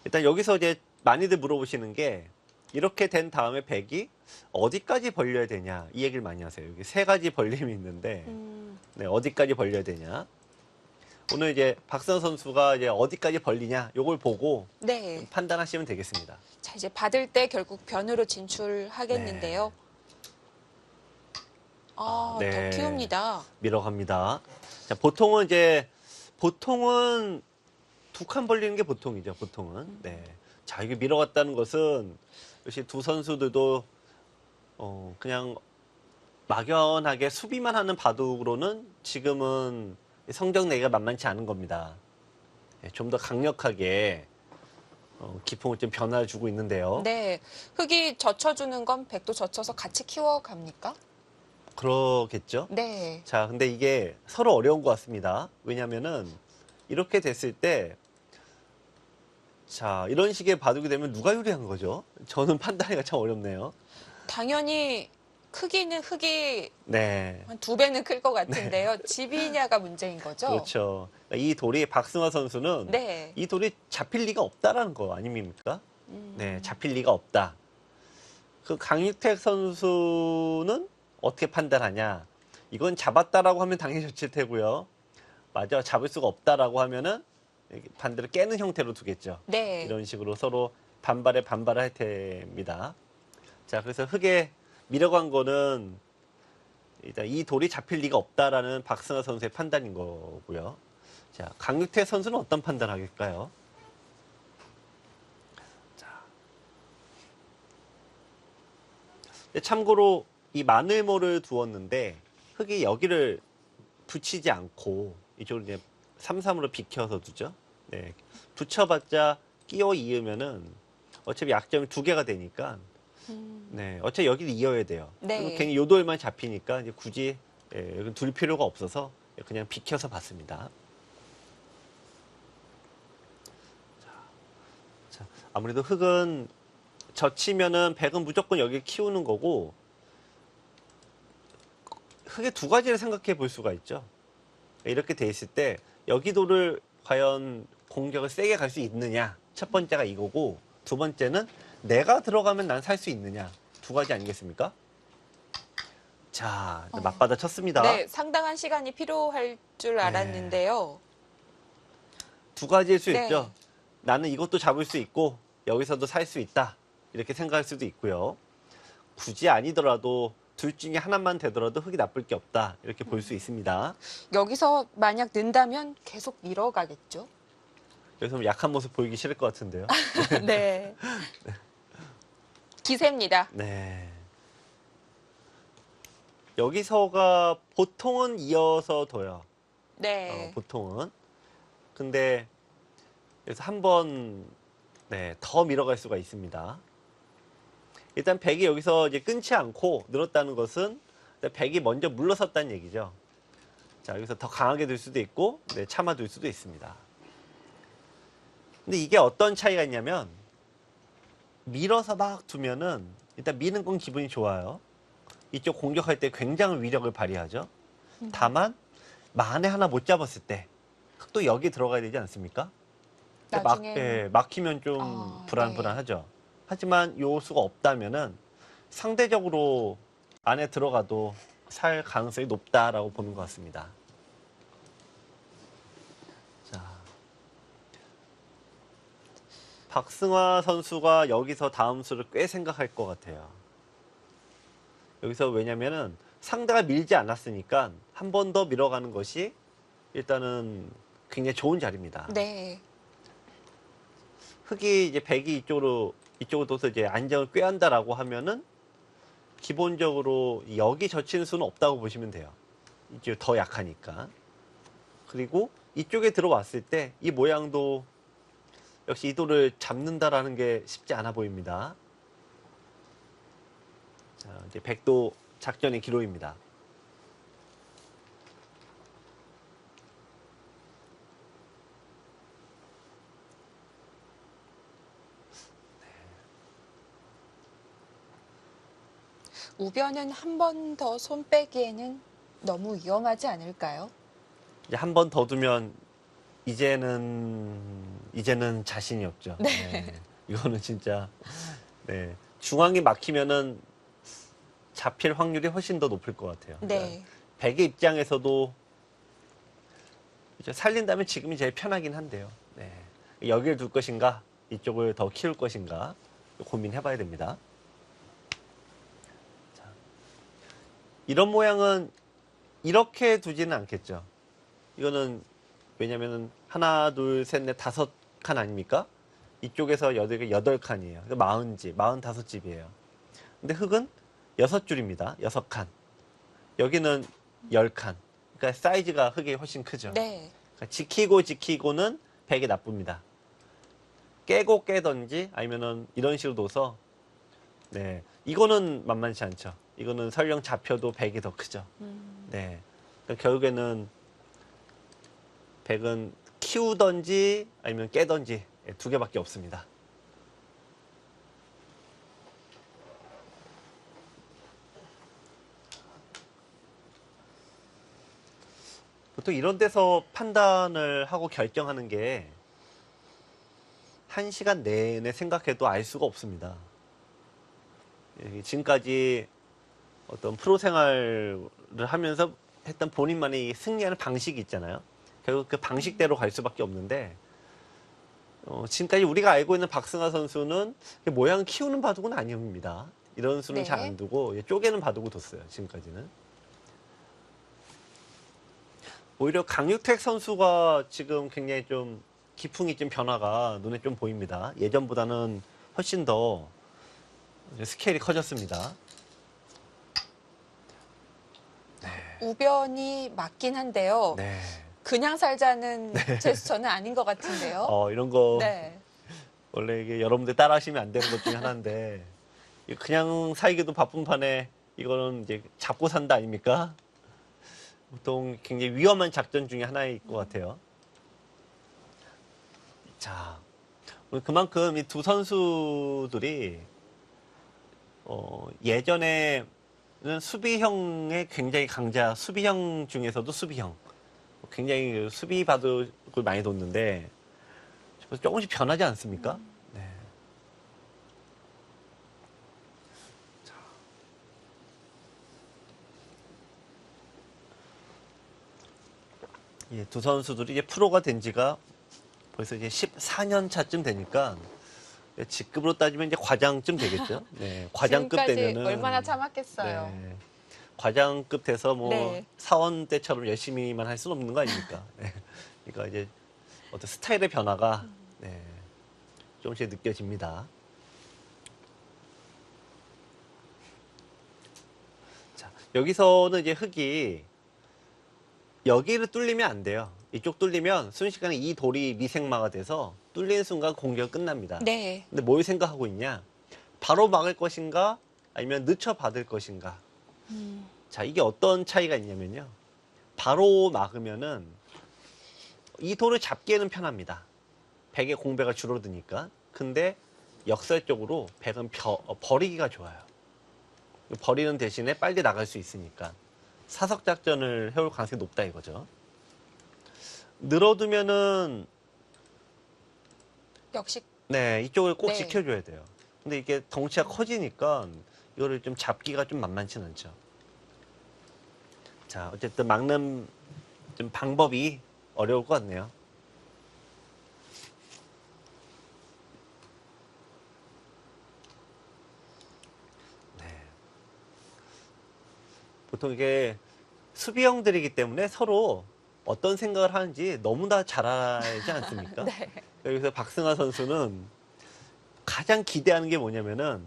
일단 여기서 이제 많이들 물어보시는 게 이렇게 된 다음에 백이 어디까지 벌려야 되냐 이 얘기를 많이 하세요. 여기 3가지 벌림이 있는데 네, 어디까지 벌려야 되냐. 오늘 이제 박선 선수가 이제 어디까지 벌리냐 요걸 보고 네. 판단하시면 되겠습니다. 자, 이제 받을 때 결국 변으로 진출하겠는데요. 네. 더 네. 키웁니다. 밀어갑니다. 자, 보통은 2칸 벌리는 게 보통이죠. 보통은. 네. 자, 이게 밀어갔다는 것은 역시 두 선수들도 그냥 막연하게 수비만 하는 바둑으로는 지금은 성적 내기가 만만치 않은 겁니다. 네, 좀 더 강력하게 기풍을 좀 변화를 주고 있는데요. 네. 흙이 젖혀주는 건 백도 젖혀서 같이 키워갑니까? 그러겠죠. 네. 자, 근데 이게 서로 어려운 것 같습니다. 왜냐면은 이렇게 됐을 때 자, 이런 식의 바둑이 되면 누가 유리한 거죠? 저는 판단하기가 참 어렵네요. 당연히 크기는 흙이 네. 한 2배는 클 것 같은데요. 집이냐가 문제인 거죠? 그렇죠. 이 돌이 박승화 선수는 네. 이 돌이 잡힐 리가 없다라는 거 아닙니까? 네, 잡힐 리가 없다. 그 강유택 선수는 어떻게 판단하냐? 이건 잡았다라고 하면 당연히 젖힐 테고요. 맞아, 잡을 수가 없다라고 하면은 반대로 깨는 형태로 두겠죠. 네. 이런 식으로 서로 반발에 반발을 할 테입니다. 자, 그래서 흙에 밀어간 거는 일단 이 돌이 잡힐 리가 없다라는 박승하 선수의 판단인 거고요. 자, 강유태 선수는 어떤 판단하길까요? 자, 참고로 이 마늘모를 두었는데 흙이 여기를 붙이지 않고 이쪽으로 이제 3-3으로 비켜서 두죠. 네, 붙여봤자 끼워 이으면은 어차피 약점이 2개가 되니까 네, 어차피 여기를 이어야 돼요. 네. 괜히 요 돌만 잡히니까 이제 굳이 여기 둘 필요가 없어서 그냥 비켜서 봤습니다. 자, 아무래도 흙은 젖히면은 백은 무조건 여기 키우는 거고 흙의 2가지를 생각해 볼 수가 있죠. 이렇게 돼 있을 때 여기 돌을 과연 공격을 세게 갈 수 있느냐. 첫 번째가 이거고 2번째는 내가 들어가면 난 살 수 있느냐. 2가지 아니겠습니까? 자, 맞받아 쳤습니다. 네, 상당한 시간이 필요할 줄 알았는데요. 2가지일 수 네. 있죠. 나는 이것도 잡을 수 있고 여기서도 살 수 있다. 이렇게 생각할 수도 있고요. 굳이 아니더라도 둘 중에 하나만 되더라도 흙이 나쁠 게 없다. 이렇게 볼 수 있습니다. 여기서 만약 는다면 계속 밀어가겠죠? 여기서 약한 모습 보이기 싫을 것 같은데요. 네. 기세입니다. 네. 여기서가 보통은 이어서 둬요. 네. 보통은. 근데 여기서 한번 더 밀어갈 수가 있습니다. 일단 백이 여기서 이제 끊지 않고 늘었다는 것은 백이 먼저 물러섰다는 얘기죠. 자, 여기서 더 강하게 둘 수도 있고 참아둘 수도 있습니다. 근데 이게 어떤 차이가 있냐면 밀어서 막 두면은 일단 미는 건 기분이 좋아요. 이쪽 공격할 때 굉장한 위력을 발휘하죠. 다만 만에 하나 못 잡았을 때 또 여기 들어가야 되지 않습니까? 막히면 좀 불안불안하죠. 네. 하지만 요 수가 없다면은 상대적으로 안에 들어가도 살 가능성이 높다라고 보는 것 같습니다. 박승화 선수가 여기서 다음 수를 꽤 생각할 것 같아요. 여기서 왜냐면은 상대가 밀지 않았으니까 한 번 더 밀어가는 것이 일단은 굉장히 좋은 자리입니다. 네. 흑이 이제 백이 이쪽으로 둬서 이제 안정을 꾀한다라고 하면은 기본적으로 여기 젖히는 수는 없다고 보시면 돼요. 이제 더 약하니까. 그리고 이쪽에 들어왔을 때 이 모양도 역시 이 돌을 잡는다라는 게 쉽지 않아 보입니다. 자, 이제 백도 작전의 기로입니다. 우변은 한 번 더 손 빼기에는 너무 위험하지 않을까요? 이제 한 번 더 두면 이제는 자신이 없죠. 네. 네. 이거는 진짜 네. 중앙이 막히면은 잡힐 확률이 훨씬 더 높을 것 같아요. 네. 백의 입장에서도 이제 살린다면 지금이 제일 편하긴 한데요. 네. 여기를 둘 것인가, 이쪽을 더 키울 것인가 고민해봐야 됩니다. 자, 이런 모양은 이렇게 두지는 않겠죠. 이거는 왜냐면은 하나, 둘, 셋, 넷, 5칸 아닙니까? 이쪽에서 8칸이에요. 40집, 45집이에요. 근데 흑은 6줄입니다. 6칸. 여기는 10칸. 그러니까 사이즈가 흑이 훨씬 크죠. 네. 그러니까 지키고는 백이 나쁩니다. 깨고 깨든지 아니면은 이런 식으로 둬서 네. 이거는 만만치 않죠. 이거는 설령 잡혀도 백이 더 크죠. 네. 그러니까 결국에는 백은 키우던지 아니면 깨던지 두 개밖에 없습니다. 보통 이런 데서 판단을 하고 결정하는 게 1시간 내내 생각해도 알 수가 없습니다. 지금까지 어떤 프로 생활을 하면서 했던 본인만의 승리하는 방식이 있잖아요. 결국 그 방식대로 갈 수밖에 없는데 지금까지 우리가 알고 있는 박승하 선수는 모양 키우는 바둑은 아닙니다. 이런 수는 네. 잘 안 두고 쪼개는 바둑을 뒀어요. 지금까지는. 오히려 강유택 선수가 지금 굉장히 좀 기풍이 좀 변화가 눈에 좀 보입니다. 예전보다는 훨씬 더 스케일이 커졌습니다. 우변이 맞긴 한데요. 네. 그냥 살자는 제스처는 아닌 것 같은데요. 이런 거 네. 원래 이게 여러분들 따라하시면 안 되는 것 중에 하나인데 그냥 살기도 바쁜 판에 이거는 이제 잡고 산다 아닙니까? 보통 굉장히 위험한 작전 중에 하나일 것 같아요. 자, 그만큼 이 두 선수들이 예전에는 수비형의 굉장히 강자, 수비형 중에서도 수비형. 굉장히 수비 바둑을 많이 뒀는데 조금씩 변하지 않습니까? 네. 자. 예, 두 선수들이 이제 프로가 된 지가 벌써 이제 14년 차쯤 되니까 직급으로 따지면 이제 과장쯤 되겠죠. 네, 과장급 지금까지 되면은 얼마나 참았겠어요. 네, 과장급 돼서 뭐 네. 사원 때처럼 열심히만 할 수는 없는 거 아닙니까? 네. 그러니까 이제 어떤 스타일의 변화가 네, 조금씩 느껴집니다. 자, 여기서는 이제 흑이 여기를 뚫리면 안 돼요. 이쪽 뚫리면 순식간에 이 돌이 미생마가 돼서 뚫리는 순간 공격 끝납니다. 네. 근데 뭘 생각하고 있냐? 바로 막을 것인가? 아니면 늦춰 받을 것인가? 자, 이게 어떤 차이가 있냐면요. 바로 막으면은 이 돌을 잡기에는 편합니다. 백의 공배가 줄어드니까. 근데 역설적으로 백은 버리기가 좋아요. 버리는 대신에 빨리 나갈 수 있으니까. 사석 작전을 해올 가능성이 높다 이거죠. 늘어두면은 역시 네, 이쪽을 꼭 네. 지켜줘야 돼요. 근데 이게 덩치가 커지니까 이거를 좀 잡기가 좀 만만치는 않죠. 자, 어쨌든 막는 좀 방법이 어려울 것 같네요. 보통 이게 수비형들이기 때문에 서로 어떤 생각을 하는지 너무나 잘 알지 않습니까? 네. 여기서 박승아 선수는 가장 기대하는 게 뭐냐면은,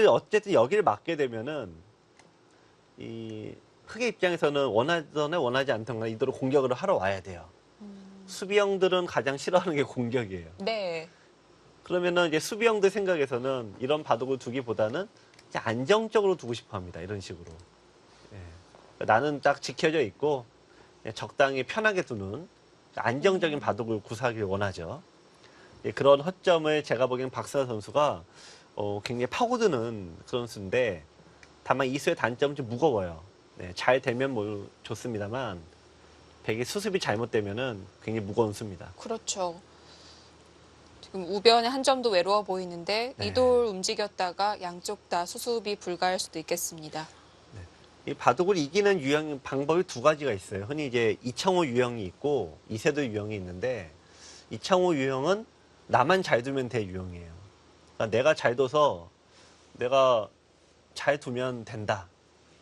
어쨌든 여기를 맡게 되면은, 이 흑의 입장에서는 원하든 원하지 않든 이대로 공격을 하러 와야 돼요. 수비형들은 가장 싫어하는 게 공격이에요. 네. 그러면은 이제 수비형들 생각에서는 이런 바둑을 두기보다는 이제 안정적으로 두고 싶어 합니다. 이런 식으로. 예. 나는 딱 지켜져 있고, 적당히 편하게 두는 안정적인 바둑을 구사하길 원하죠. 그런 허점을 제가 보기엔 박승아 선수가 굉장히 파고드는 그런 수인데, 다만 이 수의 단점은 좀 무거워요. 네, 잘 되면 뭐 좋습니다만 백이 수습이 잘못되면은 굉장히 무거운 수입니다. 그렇죠. 지금 우변에 한 점도 외로워 보이는데 네. 이돌 움직였다가 양쪽 다 수습이 불가할 수도 있겠습니다. 이 바둑을 이기는 유형 방법이 두 가지가 있어요. 흔히 이제 이창호 유형이 있고 이세돌 유형이 있는데, 이창호 유형은 나만 잘 두면 돼 유형이에요. 그러니까 내가 잘 둬서 내가 잘 두면 된다.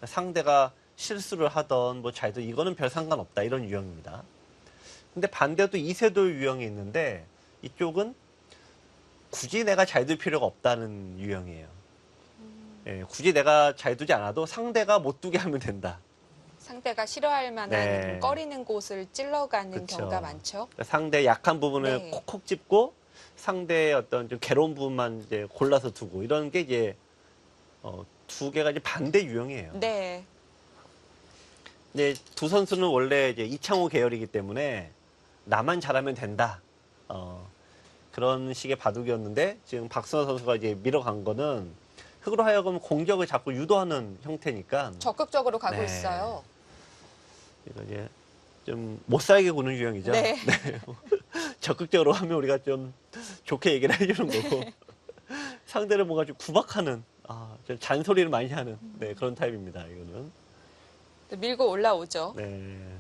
상대가 실수를 하던 뭐 잘 두, 이거는 별 상관없다, 이런 유형입니다. 근데 반대도 이세돌 유형이 있는데, 이쪽은 굳이 내가 잘 둘 필요가 없다는 유형이에요. 예, 굳이 내가 잘 두지 않아도 상대가 못 두게 하면 된다. 상대가 싫어할 만한 네. 좀 꺼리는 곳을 찔러가는 그쵸. 경우가 많죠. 상대의 약한 부분을 네. 콕콕 찝고 상대의 어떤 좀 괴로운 부분만 이제 골라서 두고, 이런 게 이제 두 개가 이제 반대 유형이에요. 네. 근데 두 선수는 원래 이제 이창호 계열이기 때문에 나만 잘하면 된다. 그런 식의 바둑이었는데, 지금 박승아 선수가 이제 밀어간 거는 흑으로 하여금 공격을 자꾸 유도하는 형태니까 적극적으로 가고 네. 있어요. 이거 이제 좀 못 살게 구는 유형이죠. 네. 적극적으로 하면 우리가 좀 좋게 얘기를 해주는 거고, 상대를 뭔가 좀 구박하는, 좀 잔소리를 많이 하는 그런 타입입니다. 이거는. 밀고 올라오죠. 네.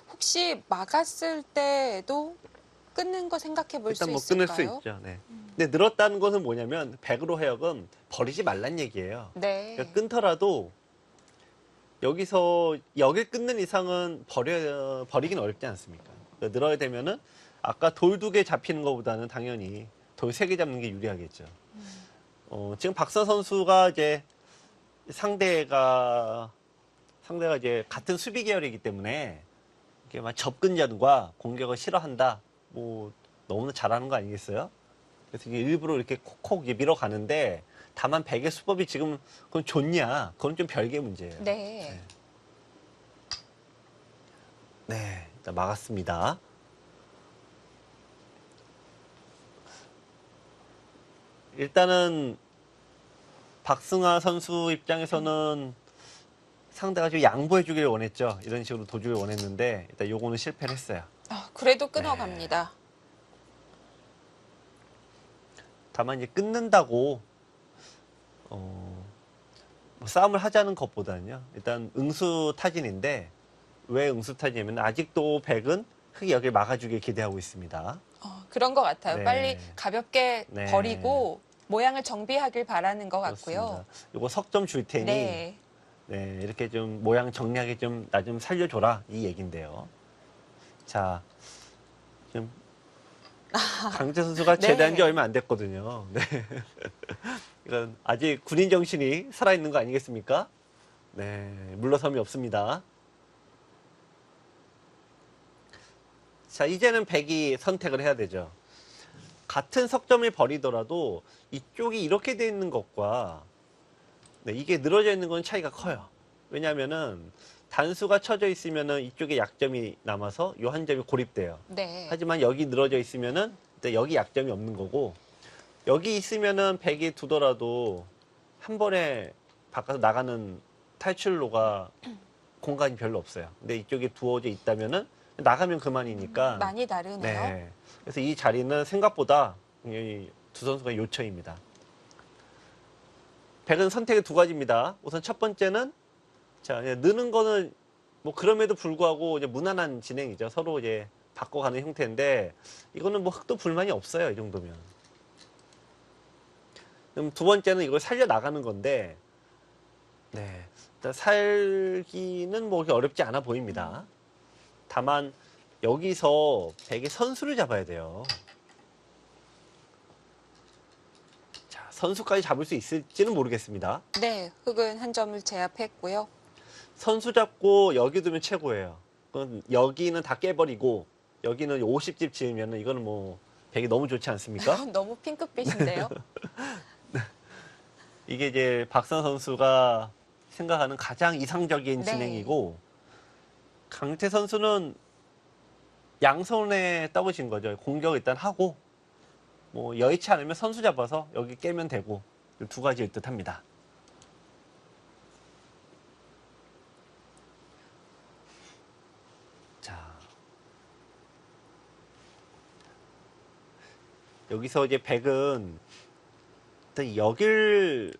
혹시 막았을 때도 끊는 거 생각해 볼 수 일단 뭐 있을까요? 끊을 수 있죠. 네. 근데 늘었다는 것은 뭐냐면, 백으로 해역은 버리지 말란 얘기예요. 네. 그러니까 끊더라도 여기서 여길 끊는 이상은 버리긴 어렵지 않습니까? 그러니까 늘어야 되면은 아까 돌 2개 잡히는 것보다는 당연히 돌 3개 잡는 게 유리하겠죠. 지금 박사 선수가 이제 상대가 이제 같은 수비 계열이기 때문에 이게 막 접근전과 공격을 싫어한다. 뭐 너무나 잘하는 거 아니겠어요? 그래서 이게 일부러 이렇게 콕콕 밀어가는데, 다만 백의 수법이 지금 그건 좋냐? 그건 좀 별개의 문제예요. 네. 네, 일단 막았습니다. 일단은 박승아 선수 입장에서는 상대가 좀 양보해 주길 원했죠. 이런 식으로 도주길 원했는데 일단 요거는 실패를 했어요. 그래도 끊어갑니다. 다만 이제 끊는다고 뭐 싸움을 하자는 것보다는요. 일단 응수타진인데, 왜 응수타진이냐면 아직도 백은 흑이 여기를 막아주길 기대하고 있습니다. 그런 것 같아요. 네. 빨리 가볍게 네. 버리고 모양을 정비하길 바라는 것 같고요. 이거 석 좀 줄 테니 네. 네, 이렇게 좀 모양 정리하게 좀 나 좀 살려줘라, 이 얘긴데요. 자, 지금 강재 선수가 네. 제대한 지 얼마 안 됐거든요. 네. 이건 아직 군인 정신이 살아있는 거 아니겠습니까? 네, 물러섬이 없습니다. 자, 이제는 백이 선택을 해야 되죠. 같은 석점을 버리더라도 이쪽이 이렇게 돼 있는 것과 이게 늘어져 있는 건 차이가 커요. 왜냐하면은 단수가 쳐져 있으면은 이쪽에 약점이 남아서 요 한 점이 고립돼요. 네. 하지만 여기 늘어져 있으면은 여기 약점이 없는 거고, 여기 있으면은 백이 두더라도 한 번에 바꿔서 나가는 탈출로가 공간이 별로 없어요. 근데 이쪽에 두어져 있다면은 나가면 그만이니까. 많이 다르네요. 네. 그래서 이 자리는 생각보다 이 두 선수가 요처입니다. 백은 선택이 두 가지입니다. 우선 첫 번째는, 자, 느는 거는 뭐 그럼에도 불구하고 이제 무난한 진행이죠. 서로 이제 바꿔가는 형태인데, 이거는 뭐 흑도 불만이 없어요. 이 정도면. 그럼 두 번째는 이걸 살려 나가는 건데, 네, 일단 살기는 뭐 그렇게 어렵지 않아 보입니다. 다만 여기서 백의 선수를 잡아야 돼요. 자, 선수까지 잡을 수 있을지는 모르겠습니다. 네, 흑은 한 점을 제압했고요. 선수 잡고 여기 두면 최고예요. 그건 여기는 다 깨버리고 여기는 50집 지으면 이거는 뭐 백이 너무 좋지 않습니까? 너무 핑크빛인데요. 이게 이제 박선 선수가 생각하는 가장 이상적인 네. 진행이고, 강태 선수는 양손에 떠보신 거죠. 공격을 일단 하고 뭐 여의치 않으면 선수 잡아서 여기 깨면 되고, 두 가지일 듯합니다. 자, 여기서 이제 백은 일단 여길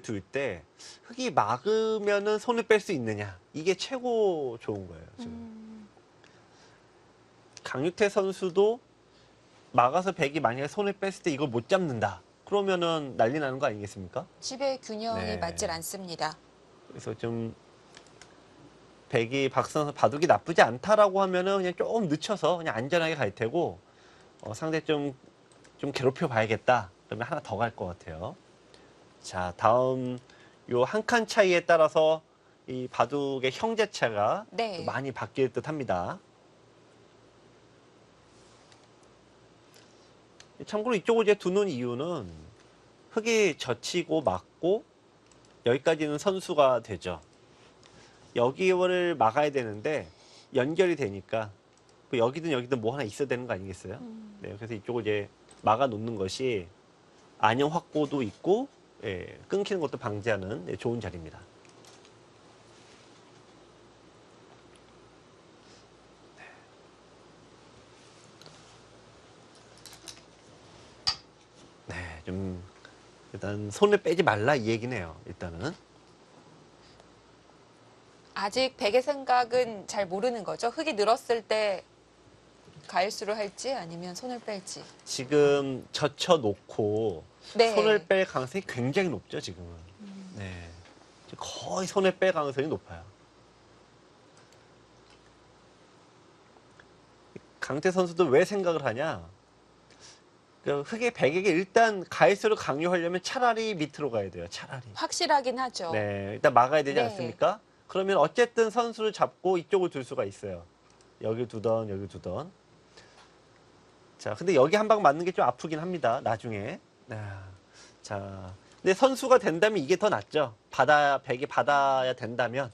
둘 때 흙이 막으면은 손을 뺄 수 있느냐, 이게 최고 좋은 거예요. 지금 강유태 선수도 막아서 백이 만약에 손을 뺐을 때 이걸 못 잡는다, 그러면은 난리 나는 거 아니겠습니까? 집의 균형이 네. 맞질 않습니다. 그래서 좀 백이 박선 선수 바둑이 나쁘지 않다라고 하면은 그냥 조금 늦춰서 그냥 안전하게 갈 테고, 상대 좀 괴롭혀 봐야겠다 그러면 하나 더 갈 것 같아요. 자, 다음 요 한 칸 차이에 따라서 이 바둑의 형제차가 네. 많이 바뀔 듯 합니다. 참고로 이쪽을 이제 두는 이유는 흙이 젖히고 막고 여기까지는 선수가 되죠. 여기를 막아야 되는데 연결이 되니까 여기든 여기든 뭐 하나 있어야 되는 거 아니겠어요? 네, 그래서 이쪽을 이제 막아 놓는 것이 안형 확보도 있고, 예, 끊기는 것도 방지하는 좋은 자리입니다. 네, 좀 일단 손을 빼지 말라 이 얘기네요. 일단은 아직 백의 생각은 잘 모르는 거죠. 흙이 늘었을 때 가일수를 할지 아니면 손을 뺄지. 지금 젖혀 놓고 네. 손을 뺄 가능성이 굉장히 높죠, 지금은. 네, 거의 손을 뺄 가능성이 높아요. 강태 선수도 왜 생각을 하냐? 그 흑의 백에게 일단 가일수를 강요하려면 차라리 밑으로 가야 돼요. 차라리. 확실하긴 하죠. 네, 일단 막아야 되지 네. 않습니까? 그러면 어쨌든 선수를 잡고 이쪽을 둘 수가 있어요. 여기 두던 여기 두던. 자, 근데 여기 한 방 맞는 게 좀 아프긴 합니다. 나중에. 자, 근데 선수가 된다면 이게 더 낫죠. 백이 받아야 된다면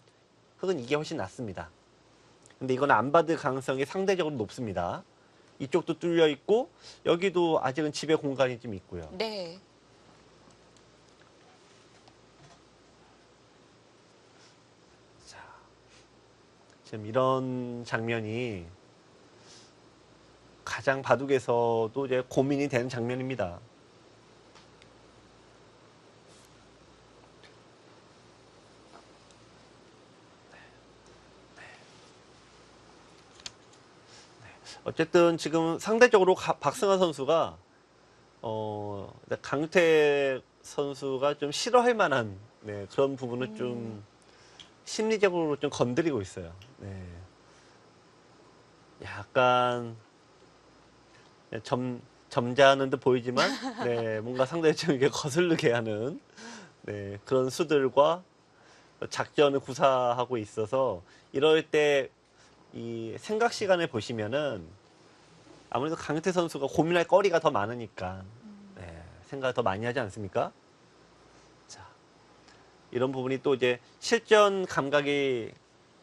흑은 이게 훨씬 낫습니다. 근데 이건 안 받을 가능성이 상대적으로 높습니다. 이쪽도 뚫려 있고 여기도 아직은 집에 공간이 좀 있고요. 네. 자, 지금 이런 장면이 가장 바둑에서도 이제 고민이 되는 장면입니다. 어쨌든 지금 상대적으로 박승환 선수가 강태 선수가 좀 싫어할 만한, 네, 그런 부분을 좀 심리적으로 좀 건드리고 있어요. 네. 약간 점잖은 듯 보이지만, 네, 뭔가 상대를 좀 이렇게 거슬리게 하는, 네, 그런 수들과 작전을 구사하고 있어서 이럴 때 이 생각 시간을 보시면은 아무래도 강태 선수가 고민할 거리가 더 많으니까, 네, 생각을 더 많이 하지 않습니까? 자, 이런 부분이 또 이제 실전 감각이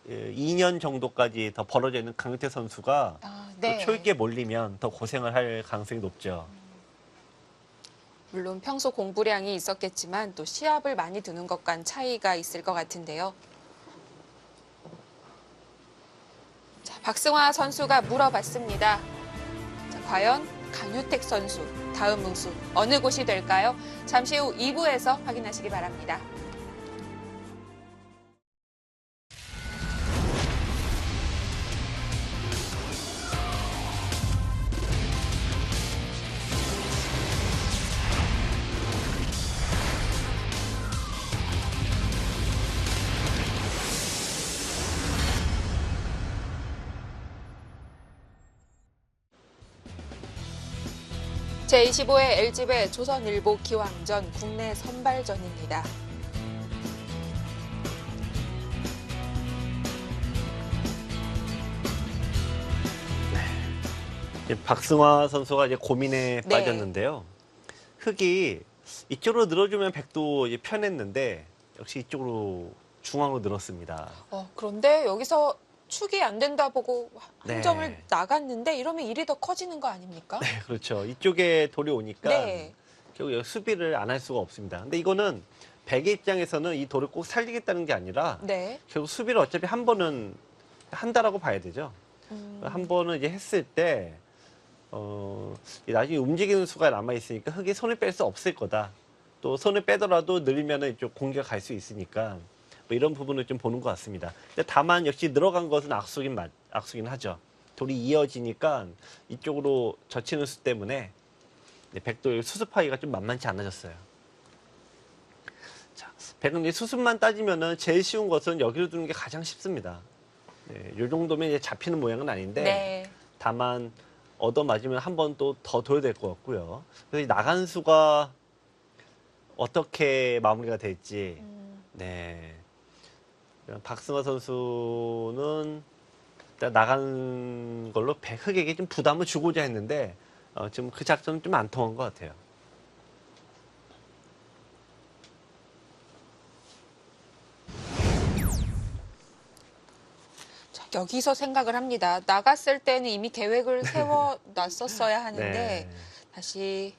2년 정도까지 더 벌어져 있는 강태 선수가 네. 또 초입기에 몰리면 더 고생을 할 가능성이 높죠. 물론 평소 공부량이 있었겠지만 또 시합을 많이 두는 것과는 차이가 있을 것 같은데요. 자, 박승화 선수가 물어봤습니다. 자, 과연 강유택 선수 다음 응수 어느 곳이 될까요? 잠시 후 2부에서 확인하시기 바랍니다. 제25회 LG배 조선일보 기왕전 국내 선발전입니다. 박승화 선수가 이제 고민에 네. 빠졌는데요. 흙이 이쪽으로 늘어주면 백도 이제 편했는데 역시 이쪽으로 중앙으로 늘었습니다. 그런데 여기서 축이 안 된다 보고 한 네. 점을 나갔는데 이러면 일이 더 커지는 거 아닙니까? 네, 그렇죠. 이쪽에 돌이 오니까 네. 결국 여기 수비를 안 할 수가 없습니다. 근데 이거는 백의 입장에서는 이 돌을 꼭 살리겠다는 게 아니라 네. 결국 수비를 어차피 한 번은 한다라고 봐야 되죠. 한 번은 이제 했을 때 나중에 움직이는 수가 남아 있으니까 흙이 손을 뺄 수 없을 거다. 또 손을 빼더라도 늘리면은 이쪽 공격 갈 수 있으니까 뭐 이런 부분을 좀 보는 것 같습니다. 근데 다만 역시 늘어간 것은 악수긴 하죠. 돌이 이어지니까 이쪽으로 젖히는 수 때문에 백도 수습하기가 좀 만만치 않아졌어요. 자, 백은 이제 수습만 따지면은 제일 쉬운 것은 여기로 두는 게 가장 쉽습니다. 네, 이 정도면 이제 잡히는 모양은 아닌데 네. 다만 얻어 맞으면 한 번 또 더 둬야 될 것 같고요. 그래서 이 나간 수가 어떻게 마무리가 될지. 네. 박승화 선수는 일단 나간 걸로 백흑에게 좀 부담을 주고자 했는데 지금 그 작전은 좀 안 통한 것 같아요. 여기서 생각을 합니다. 나갔을 때는 이미 계획을 세워놨었어야 하는데 네. 다시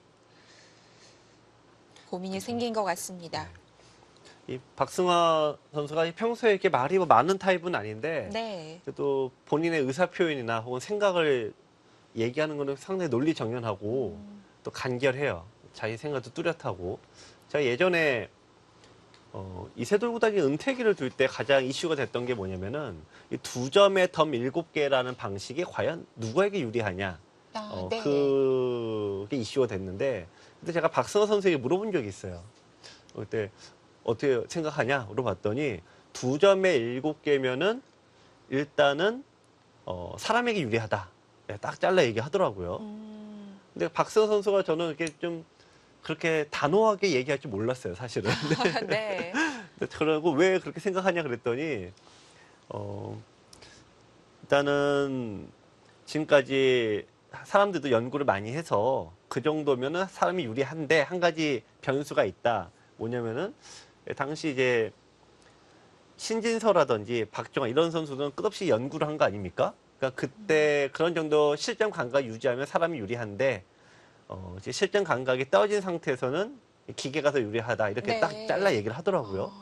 고민이 생긴 것 같습니다. 이 박승화 선수가 평소에 이렇게 말이 많은 타입은 아닌데 네. 그래도 본인의 의사 표현이나 혹은 생각을 얘기하는 거는 상당히 논리정연하고 또 간결해요. 자기 생각도 뚜렷하고. 제가 예전에 이세돌구단이 은퇴기를 둘 때 가장 이슈가 됐던 게 뭐냐면은 이 2점에 덤 7개라는 방식이 과연 누구에게 유리하냐. 네. 그게 이슈가 됐는데 근데 제가 박승호 선수에게 물어본 적이 있어요. 그때 어떻게 생각하냐 물어봤더니 2점에 7개면은 일단은 사람에게 유리하다. 네, 딱 잘라 얘기하더라고요. 근데 박승호 선수가 저는 이렇게 좀 그렇게 단호하게 얘기할 줄 몰랐어요, 사실은. 네. 그러고 왜 그렇게 생각하냐 그랬더니 일단은 지금까지 사람들도 연구를 많이 해서 그 정도면은 사람이 유리한데 한 가지 변수가 있다. 뭐냐면은 당시 이제 신진서라든지 박정환 이런 선수들은 끝없이 연구를 한 거 아닙니까? 그러니까 그때 그런 정도 실전 감각 유지하면 사람이 유리한데 이제 실전 감각이 떨어진 상태에서는 기계가 더 유리하다 이렇게 네. 딱 잘라 얘기를 하더라고요.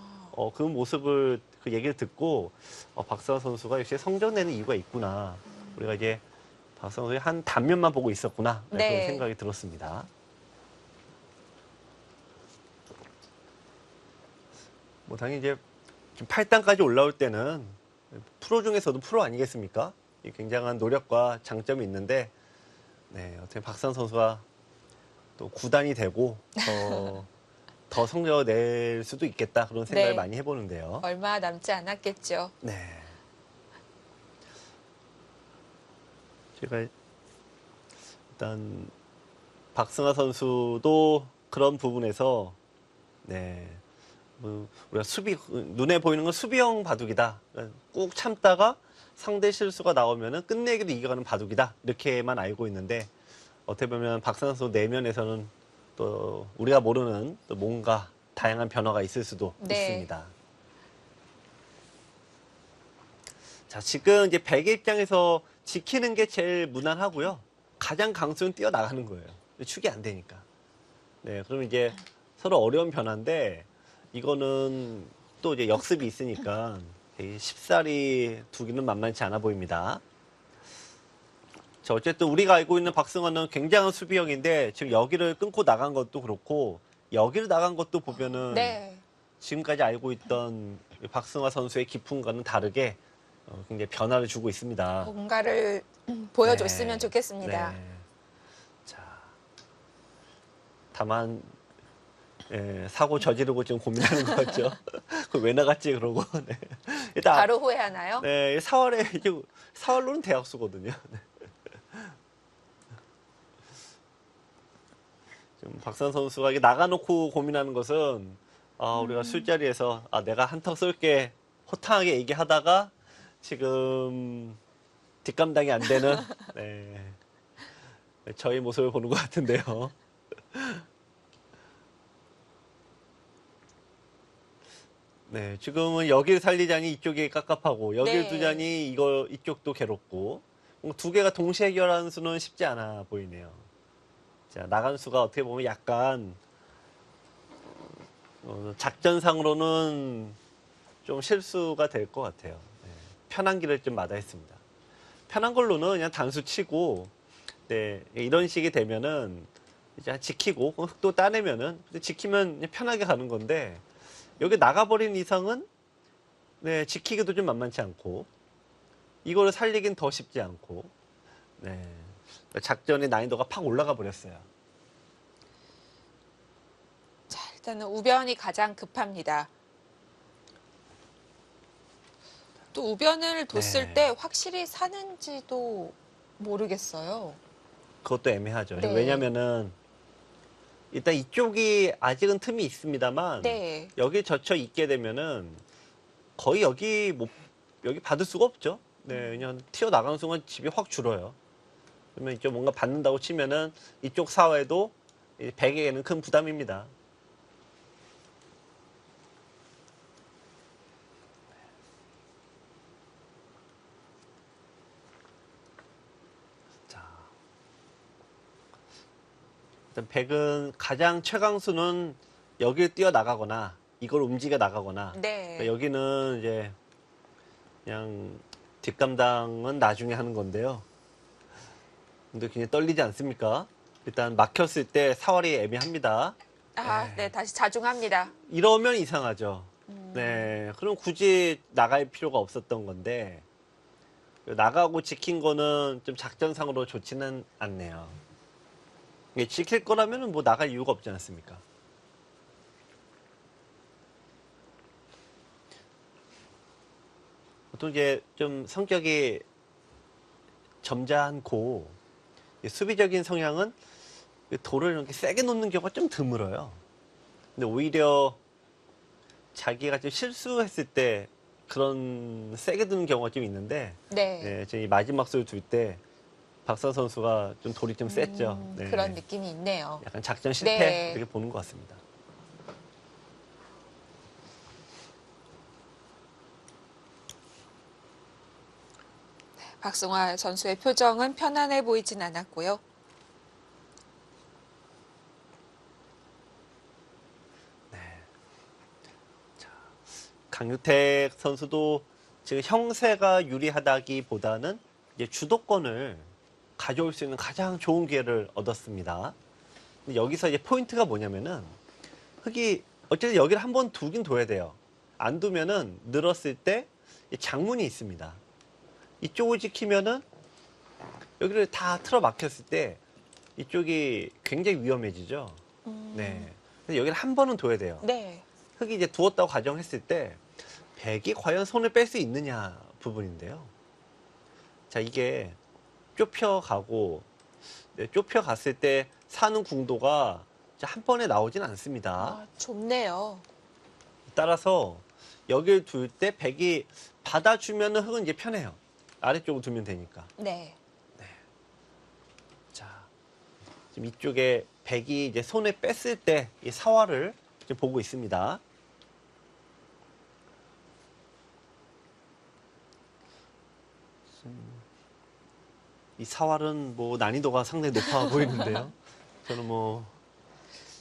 그 모습을 그 얘기를 듣고 박승호 선수가 역시 성적내는 이유가 있구나. 우리가 이제 박승호 선수의 한 단면만 보고 있었구나 네. 그런 생각이 들었습니다. 뭐 당연히 이제 8단까지 올라올 때는 프로 중에서도 프로 아니겠습니까? 이 굉장한 노력과 장점이 있는데 네, 어떻게 박승호 선수가 또 9단이 되고 더 성적을 낼 수도 있겠다 그런 생각을 네. 많이 해보는데요. 얼마 남지 않았겠죠. 네. 제가 일단 박승하 선수도 그런 부분에서 네. 뭐 우리가 눈에 보이는 건 수비형 바둑이다. 꾹 참다가 상대 실수가 나오면은 끝내기도 이겨가는 바둑이다. 이렇게만 알고 있는데 어떻게 보면 박승하 선수 내면에서는 또 우리가 모르는 또 뭔가 다양한 변화가 있을 수도 네. 있습니다. 자, 지금 이제 백의 입장에서 지키는 게 제일 무난하고요. 가장 강수는 뛰어나가는 거예요. 축이 안 되니까. 네, 그럼 이제 서로 어려운 변화인데 이거는 또 이제 역습이 있으니까 되게 쉽사리 두기는 만만치 않아 보입니다. 자, 어쨌든 우리가 알고 있는 박승환은 굉장한 수비형인데 지금 여기를 끊고 나간 것도 그렇고 여기를 나간 것도 보면은 네. 지금까지 알고 있던 박승환 선수의 깊음과는 다르게 굉장히 변화를 주고 있습니다. 뭔가를 보여줬으면 네. 좋겠습니다. 네. 자, 다만 사고 저지르고 지금 고민하는 것 같죠. 그 왜 나갔지 그러고. 네. 일단 바로 후회하나요? 네, 4월에 이제 4월로는 대학수거든요. 네. 지금 박선 선수가 이게 나가놓고 고민하는 것은 우리가 술자리에서 내가 한턱 쏠게 호탕하게 얘기하다가 지금 뒷감당이 안 되는 네, 저희 모습을 보는 것 같은데요. 네, 지금은 여길 살리자니 이쪽이 깝깝하고 여길 네. 두자니 이쪽도 괴롭고 두 개가 동시에 해결하는 수는 쉽지 않아 보이네요. 자, 나간 수가 어떻게 보면 약간 작전상으로는 좀 실수가 될 것 같아요. 네, 편한 길을 좀 마다했습니다. 편한 걸로는 그냥 단수 치고 네, 이런 식이 되면은 이제 지키고 흙도 따내면은 지키면 그냥 편하게 가는 건데 여기 나가버린 이상은 네, 지키기도 좀 만만치 않고 이거를 살리긴 더 쉽지 않고 네, 작전의 난이도가 팍 올라가 버렸어요. 자, 일단은 우변이 가장 급합니다. 또 우변을 뒀을 네. 때 확실히 사는지도 모르겠어요. 그것도 애매하죠. 네. 왜냐면은 일단 이쪽이 아직은 틈이 있습니다만 네. 여기 젖혀 있게 되면은 거의 여기 받을 수가 없죠. 네, 그냥 튀어나가는 순간 집이 확 줄어요. 그러면 이쪽 뭔가 받는다고 치면은 이쪽 사회도 백에게는 큰 부담입니다. 자, 일단 백은 가장 최강수는 여기를 뛰어나가거나 이걸 움직여 나가거나 네. 그러니까 여기는 이제 그냥 뒷감당은 나중에 하는 건데요. 근데 굉장히 떨리지 않습니까? 일단 막혔을 때 사활이 애매합니다. 네, 다시 자중합니다. 이러면 이상하죠. 네, 그럼 굳이 나갈 필요가 없었던 건데 나가고 지킨 거는 좀 작전상으로 좋지는 않네요. 이게 지킬 거라면 뭐 나갈 이유가 없지 않습니까? 보통 이제 좀 성격이 점잖고 수비적인 성향은 돌을 이렇게 세게 놓는 경우가 좀 드물어요. 근데 오히려 자기가 좀 실수했을 때 그런 세게 두는 경우가 좀 있는데 네. 이 마지막 수를 둘 때 박선 선수가 좀 돌이 좀 셌죠. 네. 그런 느낌이 있네요. 약간 작전 실패 네. 이렇게 보는 것 같습니다. 박승화 선수의 표정은 편안해 보이진 않았고요. 강유택 선수도 지금 형세가 유리하다기보다는 이제 주도권을 가져올 수 있는 가장 좋은 기회를 얻었습니다. 근데 여기서 이제 포인트가 뭐냐면은 흙이 어쨌든 여기를 한번 두긴 둬야 돼요. 안 두면은 늘었을 때 장문이 있습니다. 이쪽을 지키면은 여기를 다 틀어 막혔을 때 이쪽이 굉장히 위험해지죠. 네. 근데 여기를 한 번은 둬야 돼요. 네. 흙이 이제 두었다고 가정했을 때 백이 과연 손을 뺄 수 있느냐 부분인데요. 자, 이게 좁혀가고 좁혀갔을 때 사는 궁도가 한 번에 나오진 않습니다. 좁네요. 따라서 여기를 둘 때 백이 받아주면 흙은 이제 편해요. 아래쪽으로 두면 되니까. 네. 자, 지금 이쪽에 백이 이제 손에 뺐을 때 이 사활을 지금 보고 있습니다. 이 사활은 뭐 난이도가 상당히 높아 보이는데요. 저는 뭐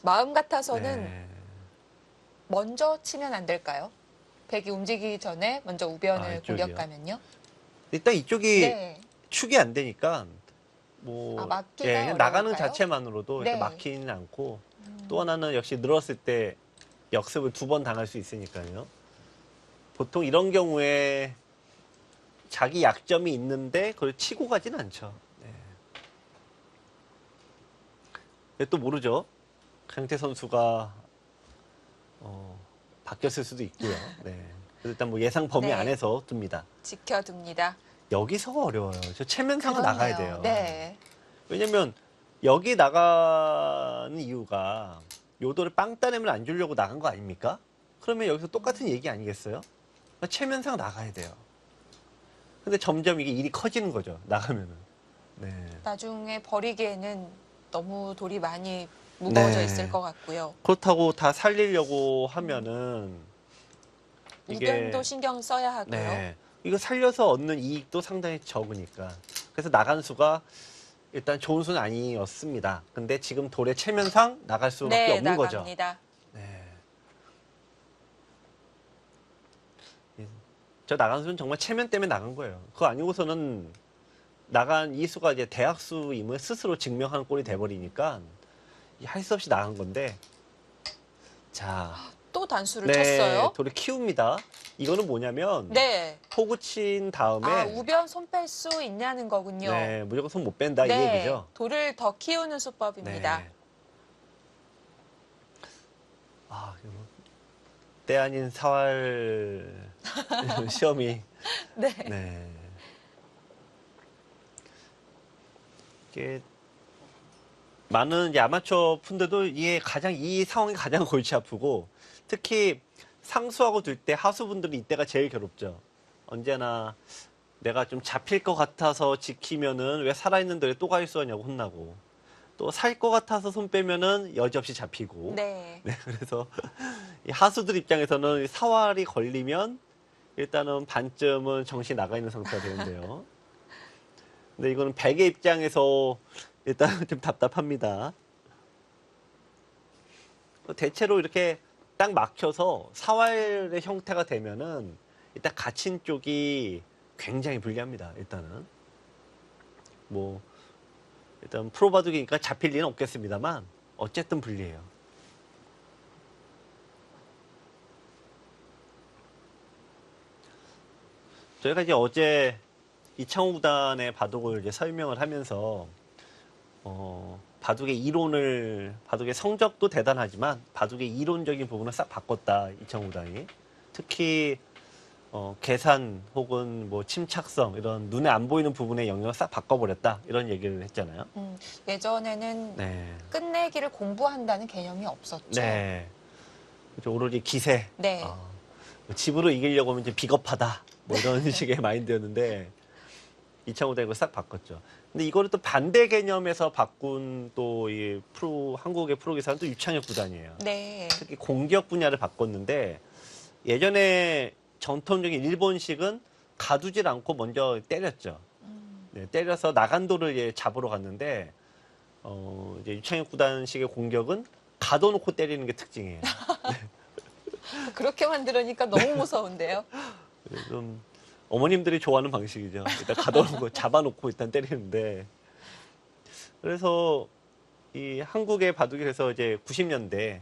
마음 같아서는 네. 먼저 치면 안 될까요? 백이 움직이기 전에 먼저 우변을 이쪽이요? 공격하면요. 일단 이쪽이 네. 축이 안 되니까 뭐 막기가 그냥 나가는 어려울까요? 자체만으로도 이렇게 네. 막히는 않고 또 하나는 역시 늘었을 때 역습을 2번 당할 수 있으니까요. 보통 이런 경우에 자기 약점이 있는데 그걸 치고 가진 않죠. 네. 또 모르죠. 강태 선수가 바뀌었을 수도 있고요. 네. 일단 뭐 예상 범위 네. 안에서 둡니다. 지켜둡니다. 여기서가 어려워요. 저 체면상은 그렇네요. 나가야 돼요. 네. 왜냐면 여기 나가는 이유가 요도를 빵 따내면 안 주려고 나간 거 아닙니까? 그러면 여기서 똑같은 얘기 아니겠어요? 체면상 나가야 돼요. 근데 점점 이게 일이 커지는 거죠. 나가면은. 네. 나중에 버리기에는 너무 돌이 많이 무거워져 네. 있을 것 같고요. 그렇다고 다 살리려고 하면은 우변도 신경 써야 하고요. 네. 이거 살려서 얻는 이익도 상당히 적으니까. 그래서 나간 수가 일단 좋은 수는 아니었습니다. 근데 지금 돌의 체면상 나갈 수밖에 없는 나갑니다. 거죠. 네. 저 나간 수는 정말 체면 때문에 나간 거예요. 그거 아니고서는 나간 이 수가 이제 대학수임을 스스로 증명하는 꼴이 돼버리니까 할 수 없이 나간 건데. 자. 또 단수를 네, 쳤어요. 돌을 키웁니다. 이거는 뭐냐면 네. 포구 친 다음에 우변 손 뺄 수 있냐는 거군요. 네, 무조건 손 못 뺀다 이 네. 얘기죠. 돌을 더 키우는 수법입니다. 네. 이거 때 아닌 사활 시험이 네. 네. 이게 많은 이제 아마추어 분들도 이 상황이 가장 골치 아프고 특히 상수하고 둘 때 하수분들은 이때가 제일 괴롭죠. 언제나 내가 좀 잡힐 것 같아서 지키면은 왜 살아있는 돌에 또 가 있었냐고 혼나고 또 살 것 같아서 손 빼면은 여지없이 잡히고. 네. 네, 그래서 이 하수들 입장에서는 사활이 걸리면 일단은 반쯤은 정신이 나가 있는 상태가 되는데요. 근데 이거는 백의 입장에서 일단 좀 답답합니다. 대체로 이렇게 딱 막혀서 사활의 형태가 되면은 일단 갇힌 쪽이 굉장히 불리합니다. 일단은 뭐 일단 프로 바둑이니까 잡힐 리는 없겠습니다만 어쨌든 불리해요. 저희가 이제 어제 이창호 구단의 바둑을 이제 설명을 하면서 바둑의 성적도 대단하지만 바둑의 이론적인 부분을 싹 바꿨다 이창호 구단이. 특히 계산 혹은 뭐 침착성 이런 눈에 안 보이는 부분의 영역을 싹 바꿔버렸다 이런 얘기를 했잖아요. 예전에는 네. 끝내기를 공부한다는 개념이 없었죠. 네. 그렇죠. 오로지 기세. 네. 집으로 이기려고 하면 좀 비겁하다. 뭐 이런 식의 마인드였는데 이창호 대학을 싹 바꿨죠. 근데 이거를 또 반대 개념에서 바꾼 또 이 한국의 프로기사는 또 유창혁 구단이에요. 네. 특히 공격 분야를 바꿨는데 예전에 전통적인 일본식은 가두질 않고 먼저 때렸죠. 네, 때려서 나간 돌을 이제 잡으러 갔는데 이제 유창혁 구단식의 공격은 가둬놓고 때리는 게 특징이에요. 그렇게 만들으니까 너무 무서운데요. 좀 어머님들이 좋아하는 방식이죠. 일단 가둬놓고 잡아놓고 일단 때리는데 그래서 이 한국의 바둑이 그래서 이제 90년대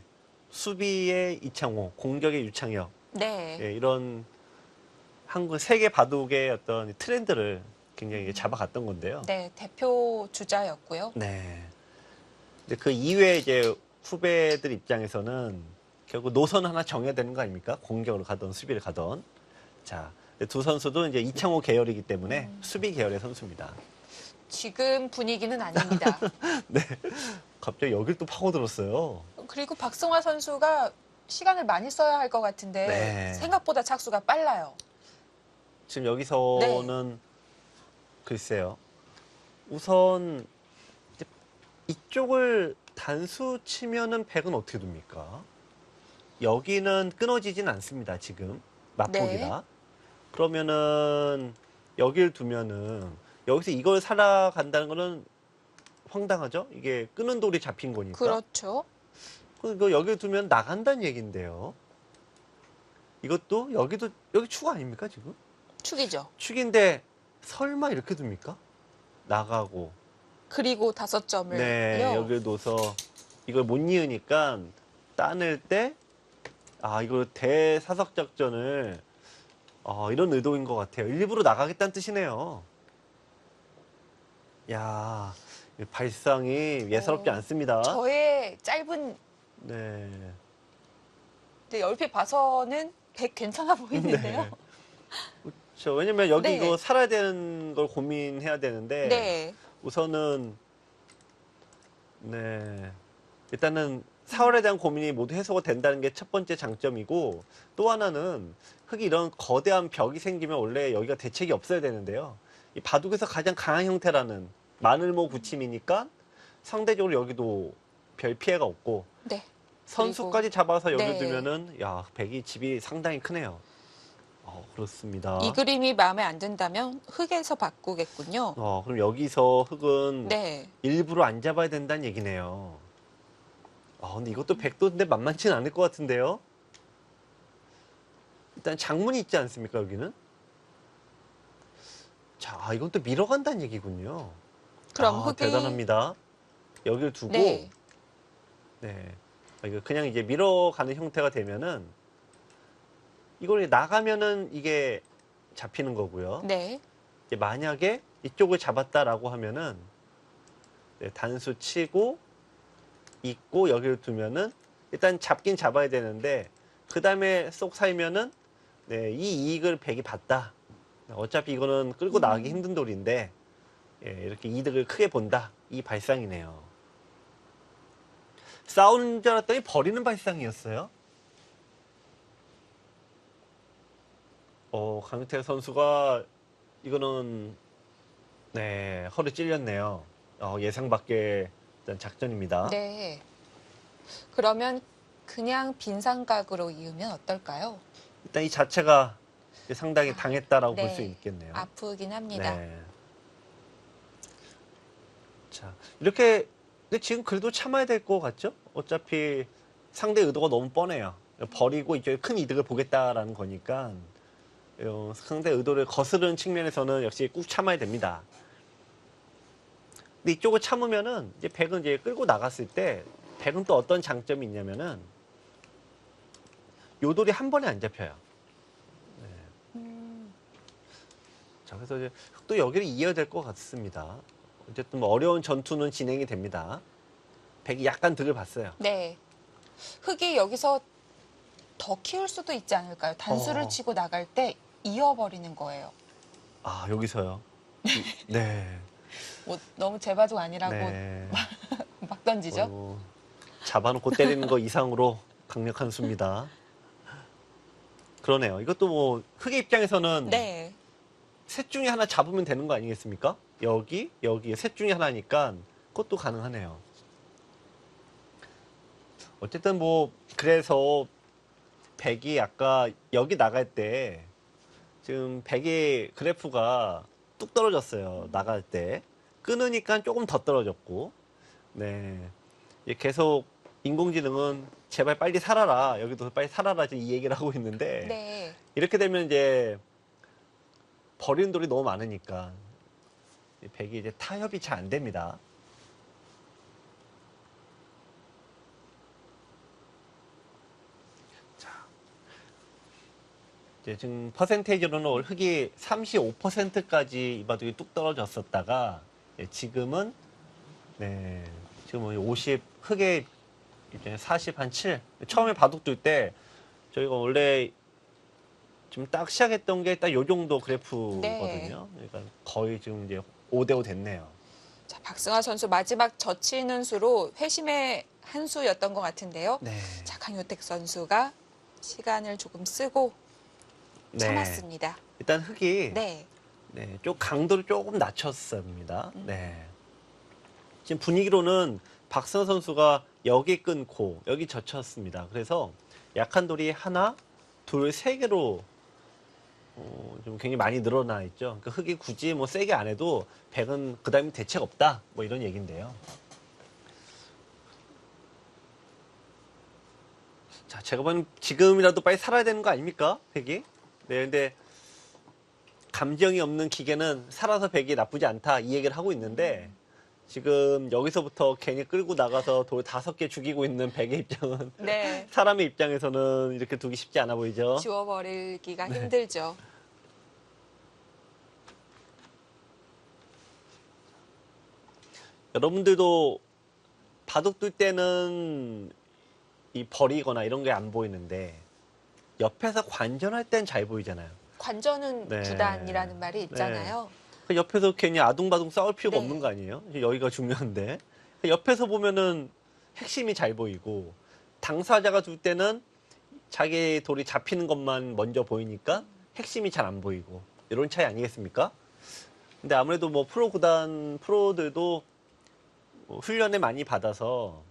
수비의 이창호, 공격의 유창혁 네. 예, 이런 한국 세계 바둑의 어떤 트렌드를 굉장히 잡아갔던 건데요. 네, 대표 주자였고요. 네. 근데 그 이외에 이제 후배들 입장에서는 결국 노선 하나 정해야 되는 거 아닙니까? 공격을 가던 수비를 가던. 자, 두 선수도 이제 이창호 계열이기 때문에 수비 계열의 선수입니다. 지금 분위기는 아닙니다. 네. 갑자기 여길 또 파고들었어요. 그리고 박승화 선수가 시간을 많이 써야 할 것 같은데 네. 생각보다 착수가 빨라요. 지금 여기서는 글쎄요. 우선 이제 이쪽을 단수 치면은 백은 어떻게 됩니까? 여기는 끊어지진 않습니다. 지금 맛보기라. 그러면은 여길 두면은 여기서 이걸 살아간다는 거는 황당하죠? 이게 끄는 돌이 잡힌 거니까. 그렇죠. 이거 여기 두면 나간다는 얘긴데요. 이것도 여기 축 아닙니까 지금? 축이죠. 축인데 설마 이렇게 둡니까? 나가고. 그리고 5점을요. 네, 여기를 둬서 이걸 못 이으니까 따낼 때 이거 대사석 작전을 이런 의도인 것 같아요. 일부러 나가겠다는 뜻이네요. 야, 발상이 예사롭지 않습니다. 저의 짧은 네. 얼핏 봐서는 100 괜찮아 보이는데요. 네. 그렇죠. 왜냐면 여기 네. 이거 살아야 되는 걸 고민해야 되는데 네. 우선은 네. 일단은 4월에 대한 고민이 모두 해소가 된다는 게 첫 번째 장점이고 또 하나는 흙이 이런 거대한 벽이 생기면 원래 여기가 대책이 없어야 되는데요. 이 바둑에서 가장 강한 형태라는 마늘모 붙임이니까 상대적으로 여기도 별 피해가 없고 네. 선수까지 잡아서 여기 네. 두면은 야, 백이 집이 상당히 크네요. 그렇습니다. 이 그림이 마음에 안 든다면 흙에서 바꾸겠군요. 그럼 여기서 흙은 네. 일부러 안 잡아야 된다는 얘기네요. 근데 이것도 백도 근데 만만치는 않을 것 같은데요. 일단 장문이 있지 않습니까, 여기는? 자, 이건 또 밀어간다는 얘기군요. 그럼 흙이 대단합니다. 여기를 두고 네. 네. 이거 그냥 이제 밀어가는 형태가 되면은 이걸 나가면은 이게 잡히는 거고요. 네. 이제 만약에 이쪽을 잡았다라고 하면은 네, 단수 치고 있고 여기를 두면은 일단 잡긴 잡아야 되는데 그 다음에 쏙 살면은 네, 이 이익을 백이 봤다. 어차피 이거는 끌고 나가기 힘든 돌인데 예, 이렇게 이득을 크게 본다. 이 발상이네요. 싸우는 줄 알았더니 버리는 발상이었어요. 강유태 선수가 이거는 네, 허리 찔렸네요. 예상 밖의 작전입니다. 네. 그러면 그냥 빈삼각으로 이으면 어떨까요? 일단 이 자체가 상당히 당했다라고 네. 볼 수 있겠네요. 아프긴 합니다. 네. 자, 이렇게 근데 지금 그래도 참아야 될 것 같죠? 어차피 상대 의도가 너무 뻔해요. 버리고 이제 큰 이득을 보겠다라는 거니까 상대 의도를 거스르는 측면에서는 역시 꾹 참아야 됩니다. 근데 이쪽을 참으면은 이제 백은 이제 끌고 나갔을 때 백은 또 어떤 장점이 있냐면은 요 돌이 한 번에 안 잡혀요. 네. 자, 그래서 이제 또 여기를 이어야 될 것 같습니다. 어쨌든 뭐 어려운 전투는 진행이 됩니다. 백이 약간 득을 봤어요. 네. 흙이 여기서 더 키울 수도 있지 않을까요? 단수를 치고 나갈 때 이어버리는 거예요. 여기서요? 네. 뭐 너무 제 바둑 아니라고 네. 막 던지죠? 잡아놓고 때리는 거 이상으로 강력한 수입니다. 그러네요. 이것도 뭐 흙의 입장에서는 네. 셋 중에 하나 잡으면 되는 거 아니겠습니까? 여기 셋 중에 하나니까 그것도 가능하네요. 어쨌든 뭐 그래서 백이 아까 여기 나갈 때 지금 백의 그래프가 뚝 떨어졌어요. 나갈 때 끊으니까 조금 더 떨어졌고 네 계속 인공지능은 제발 빨리 살아라, 여기도 빨리 살아라 지금 이 얘기를 하고 있는데 네. 이렇게 되면 이제 버리는 돌이 너무 많으니까 백이 이제 타협이 잘 안 됩니다. 이제 지금 퍼센테이지로는 흙이 35%까지 이 바둑이 뚝 떨어졌었다가 지금은 네 지금 50 흙의 이제 40 한 7. 처음에 바둑 둘 때 저희가 원래 지금 딱 시작했던 게 딱 요 정도 그래프거든요. 네. 그러니까 거의 지금 이제 5대5 됐네요. 자, 박승하 선수 마지막 젖히는 수로 회심의 한 수였던 것 같은데요. 네. 자, 강효택 선수가 시간을 조금 쓰고 참았습니다. 일단 흙이 네. 좀 강도를 조금 낮췄습니다. 네. 지금 분위기로는 박승하 선수가 여기 끊고 여기 젖혔습니다. 그래서 약한 돌이 하나, 둘, 세 개로 좀 굉장히 많이 늘어나 있죠. 그러니까 흙이 굳이 뭐 세게 안 해도 백은 그 다음에 대책 없다. 뭐 이런 얘기인데요. 자, 제가 보면 지금이라도 빨리 살아야 되는 거 아닙니까? 백이? 네, 근데 감정이 없는 기계는 살아서 백이 나쁘지 않다. 이 얘기를 하고 있는데 지금 여기서부터 괜히 끌고 나가서 돌 5개 죽이고 있는 백의 입장은 네. 사람의 입장에서는 이렇게 두기 쉽지 않아 보이죠. 지워버리기가 네. 힘들죠. 여러분들도 바둑 둘 때는 이 버리거나 이런 게 안 보이는데 옆에서 관전할 땐 잘 보이잖아요. 관전은 네. 구단이라는 말이 있잖아요. 그 옆에서 괜히 아둥바둥 싸울 필요가 네. 없는 거 아니에요? 여기가 중요한데. 옆에서 보면은 핵심이 잘 보이고 당사자가 둘 때는 자기 돌이 잡히는 것만 먼저 보이니까 핵심이 잘 안 보이고 이런 차이 아니겠습니까? 근데 아무래도 뭐 프로들도 훈련을 많이 받아서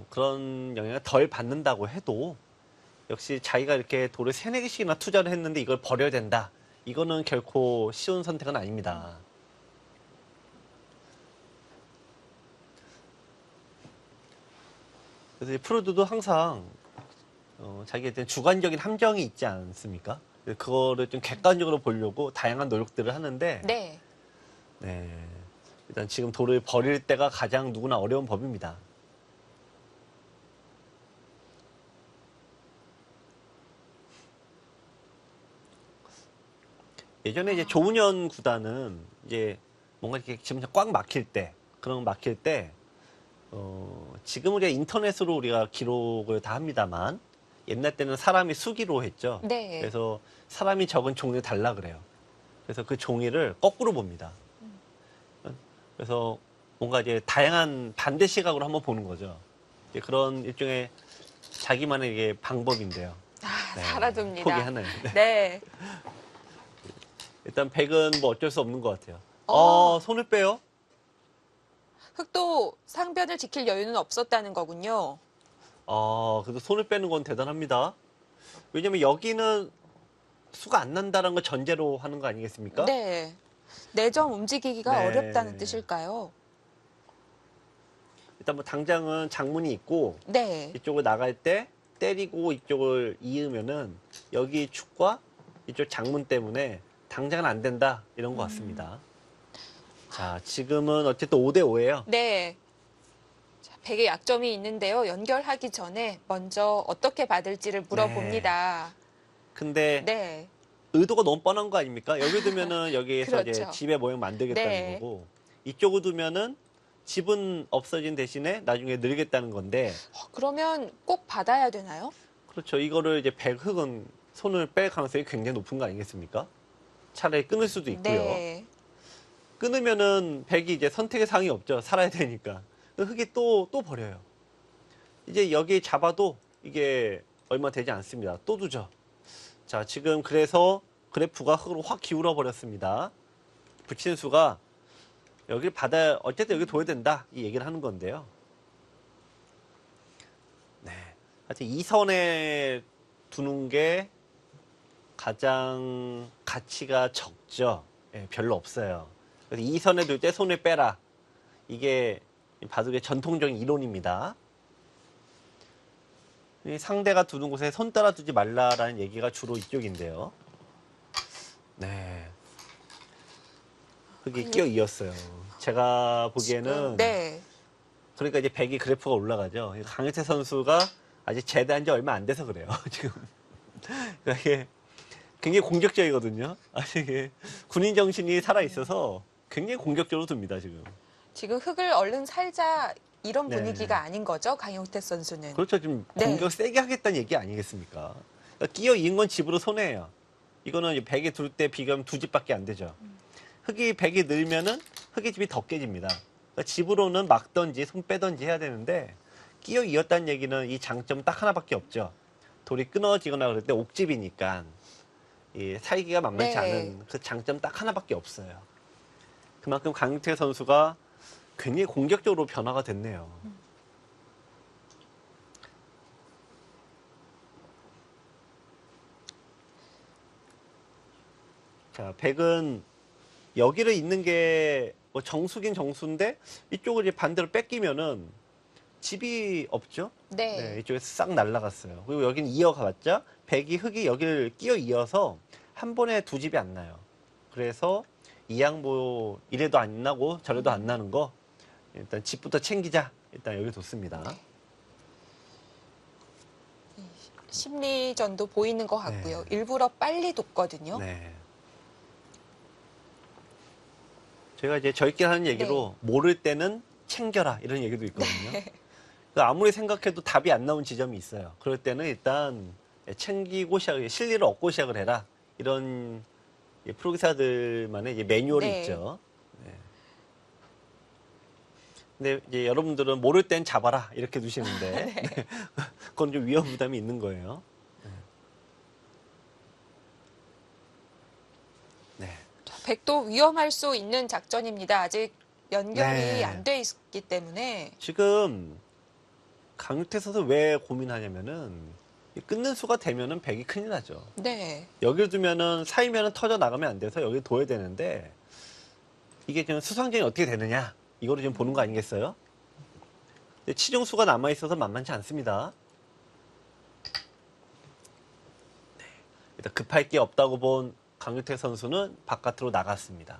그런 영향을 덜 받는다고 해도 역시 자기가 이렇게 돌을 3-4개씩이나 투자를 했는데 이걸 버려야 된다. 이거는 결코 쉬운 선택은 아닙니다. 그래서 프로들도 항상 자기에 대한 주관적인 함정이 있지 않습니까? 그거를 좀 객관적으로 보려고 다양한 노력들을 하는데 네. 네, 일단 지금 돌을 버릴 때가 가장 누구나 어려운 법입니다. 예전에 이제 조은현 구단은 이제 뭔가 이렇게 지금 꽉 막힐 때, 그런 막힐 때, 지금 우리가 인터넷으로 우리가 기록을 다 합니다만, 옛날 때는 사람이 수기로 했죠. 네. 그래서 사람이 적은 종이를 달라 그래요. 그래서 그 종이를 거꾸로 봅니다. 그래서 뭔가 이제 다양한 반대 시각으로 한번 보는 거죠. 이제 그런 일종의 자기만의 이게 방법인데요. 아, 네, 살아둡니다. 포기하나요? 네. 네. 일단 100은 뭐 어쩔 수 없는 것 같아요. 손을 빼요? 흙도 상변을 지킬 여유는 없었다는 거군요. 그래도 손을 빼는 건 대단합니다. 왜냐면 여기는 수가 안 난다는 걸 전제로 하는 거 아니겠습니까? 네. 내점 움직이기가 네. 어렵다는 뜻일까요? 일단 뭐 당장은 장문이 있고 네. 이쪽을 나갈 때 때리고 이쪽을 이으면은 여기 축과 이쪽 장문 때문에 당장은 안 된다 이런 것 같습니다. 자, 지금은 어쨌든 5대5예요. 네. 자, 100의 약점이 있는데요. 연결하기 전에 먼저 어떻게 받을지를 물어봅니다. 근데 네. 의도가 너무 뻔한 거 아닙니까? 여기 두면은 여기에서 이제 그렇죠. 집의 모양 만들겠다는 네. 거고 이쪽을 두면은 집은 없어진 대신에 나중에 늘겠다는 건데 그러면 꼭 받아야 되나요? 그렇죠. 이거를 이제 100흙은 손을 뺄 가능성이 굉장히 높은 거 아니겠습니까? 차라리 끊을 수도 있고요. 네. 끊으면은 100이 이제 선택의 사항이 없죠. 살아야 되니까. 흙이 또 버려요. 이제 여기 잡아도 이게 얼마 되지 않습니다. 또 두죠. 자, 지금 그래서 그래프가 흙으로 확 기울어 버렸습니다. 붙이는 수가 여기를 받아, 어쨌든 여기 둬야 된다. 이 얘기를 하는 건데요. 네. 하여튼 이 선에 두는 게 가장 가치가 적죠. 예, 별로 없어요. 그래서 이 선에 둘 때 손을 빼라. 이게 바둑의 전통적인 이론입니다. 이 상대가 두는 곳에 손 따라 두지 말라라는 얘기가 주로 이쪽인데요. 네. 그게 끼어 이었어요. 제가 보기에는 네. 그러니까 이제 100이 그래프가 올라가죠. 강효태 선수가 아직 제대한 지 얼마 안 돼서 그래요. 지금 그러니까 이게 굉장히 공격적이거든요. 아직 이게 군인 정신이 살아 있어서 굉장히 공격적으로 둡니다 지금. 지금 흙을 얼른 살자 이런 네. 분위기가 아닌 거죠, 강용태 선수는. 그렇죠. 지금 네. 공격 세게 하겠다는 얘기 아니겠습니까? 그러니까 끼어 이은 건 집으로 손해예요. 이거는 100에 둘 때 비교하면 두 집밖에 안 되죠. 흙이 100이 늘면은 흙의 집이 더 깨집니다. 그러니까 집으로는 막던지 손 빼던지 해야 되는데 끼어 이었다는 얘기는 이 장점 딱 하나밖에 없죠. 돌이 끊어지거나 그럴 때 옥집이니까 이 살기가 만만치 네. 않은 그 장점 딱 하나밖에 없어요. 그만큼 강태 선수가 굉장히 공격적으로 변화가 됐네요. 자, 100은 여기를 잇는 게 뭐 정수긴 정수인데 이쪽을 이제 반대로 뺏기면은 집이 없죠? 네. 이쪽에서 싹 날아갔어요. 그리고 여기는 이어가봤자 100이 흙이 여기를 끼어 이어서 한 번에 두 집이 안 나요. 그래서 이 양보 이래도 안 나고 저래도 안 나는 거 일단 집부터 챙기자. 일단 여기 뒀습니다. 심리전도 보이는 것 같고요. 일부러 빨리 뒀거든요. 네. 제가 이제 저희끼리 하는 얘기로 모를 때는 챙겨라 이런 얘기도 있거든요. 그러니까 아무리 생각해도 답이 안 나온 지점이 있어요. 그럴 때는 일단 챙기고 실리를 얻고 시작을 해라. 이런 프로기사들만의 이제 매뉴얼이 있죠. 네. 근데 이제 여러분들은 모를 땐 잡아라 이렇게 두시는데 네. 네. 그건 좀 위험 부담이 있는 거예요. 네. 백도 위험할 수 있는 작전입니다. 아직 연결이 네. 안 돼 있기 때문에. 지금 강유태 선수 왜 고민하냐면은 이 끊는 수가 되면은 백이 큰일 나죠. 네. 여기를 두면은 사이면은 터져 나가면 안 돼서 여기 둬야 되는데 이게 지금 수상전이 어떻게 되느냐 이거를 지금 보는 거 아니겠어요? 근데 치중수가 남아 있어서 만만치 않습니다. 네. 일단 급할 게 없다고 본 강유태 선수는 바깥으로 나갔습니다.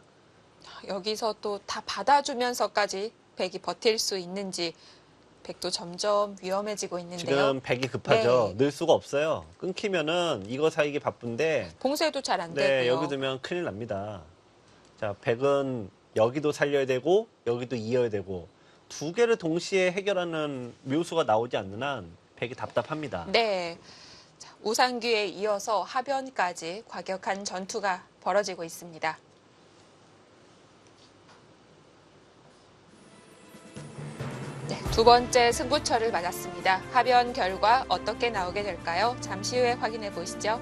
여기서 또 다 받아주면서까지 백이 버틸 수 있는지. 백도 점점 위험해지고 있는데요. 지금 백이 급하죠. 네. 늘 수가 없어요. 끊기면은 이거 사이기 바쁜데 봉쇄도 잘 안 네, 되고요. 여기 두면 큰일 납니다. 자, 백은 여기도 살려야 되고 여기도 이어야 되고 두 개를 동시에 해결하는 묘수가 나오지 않는 한 백이 답답합니다. 네. 자, 우상규에 이어서 하변까지 과격한 전투가 벌어지고 있습니다. 네, 두 번째 승부처를 맞았습니다. 하변 결과 어떻게 나오게 될까요? 잠시 후에 확인해 보시죠.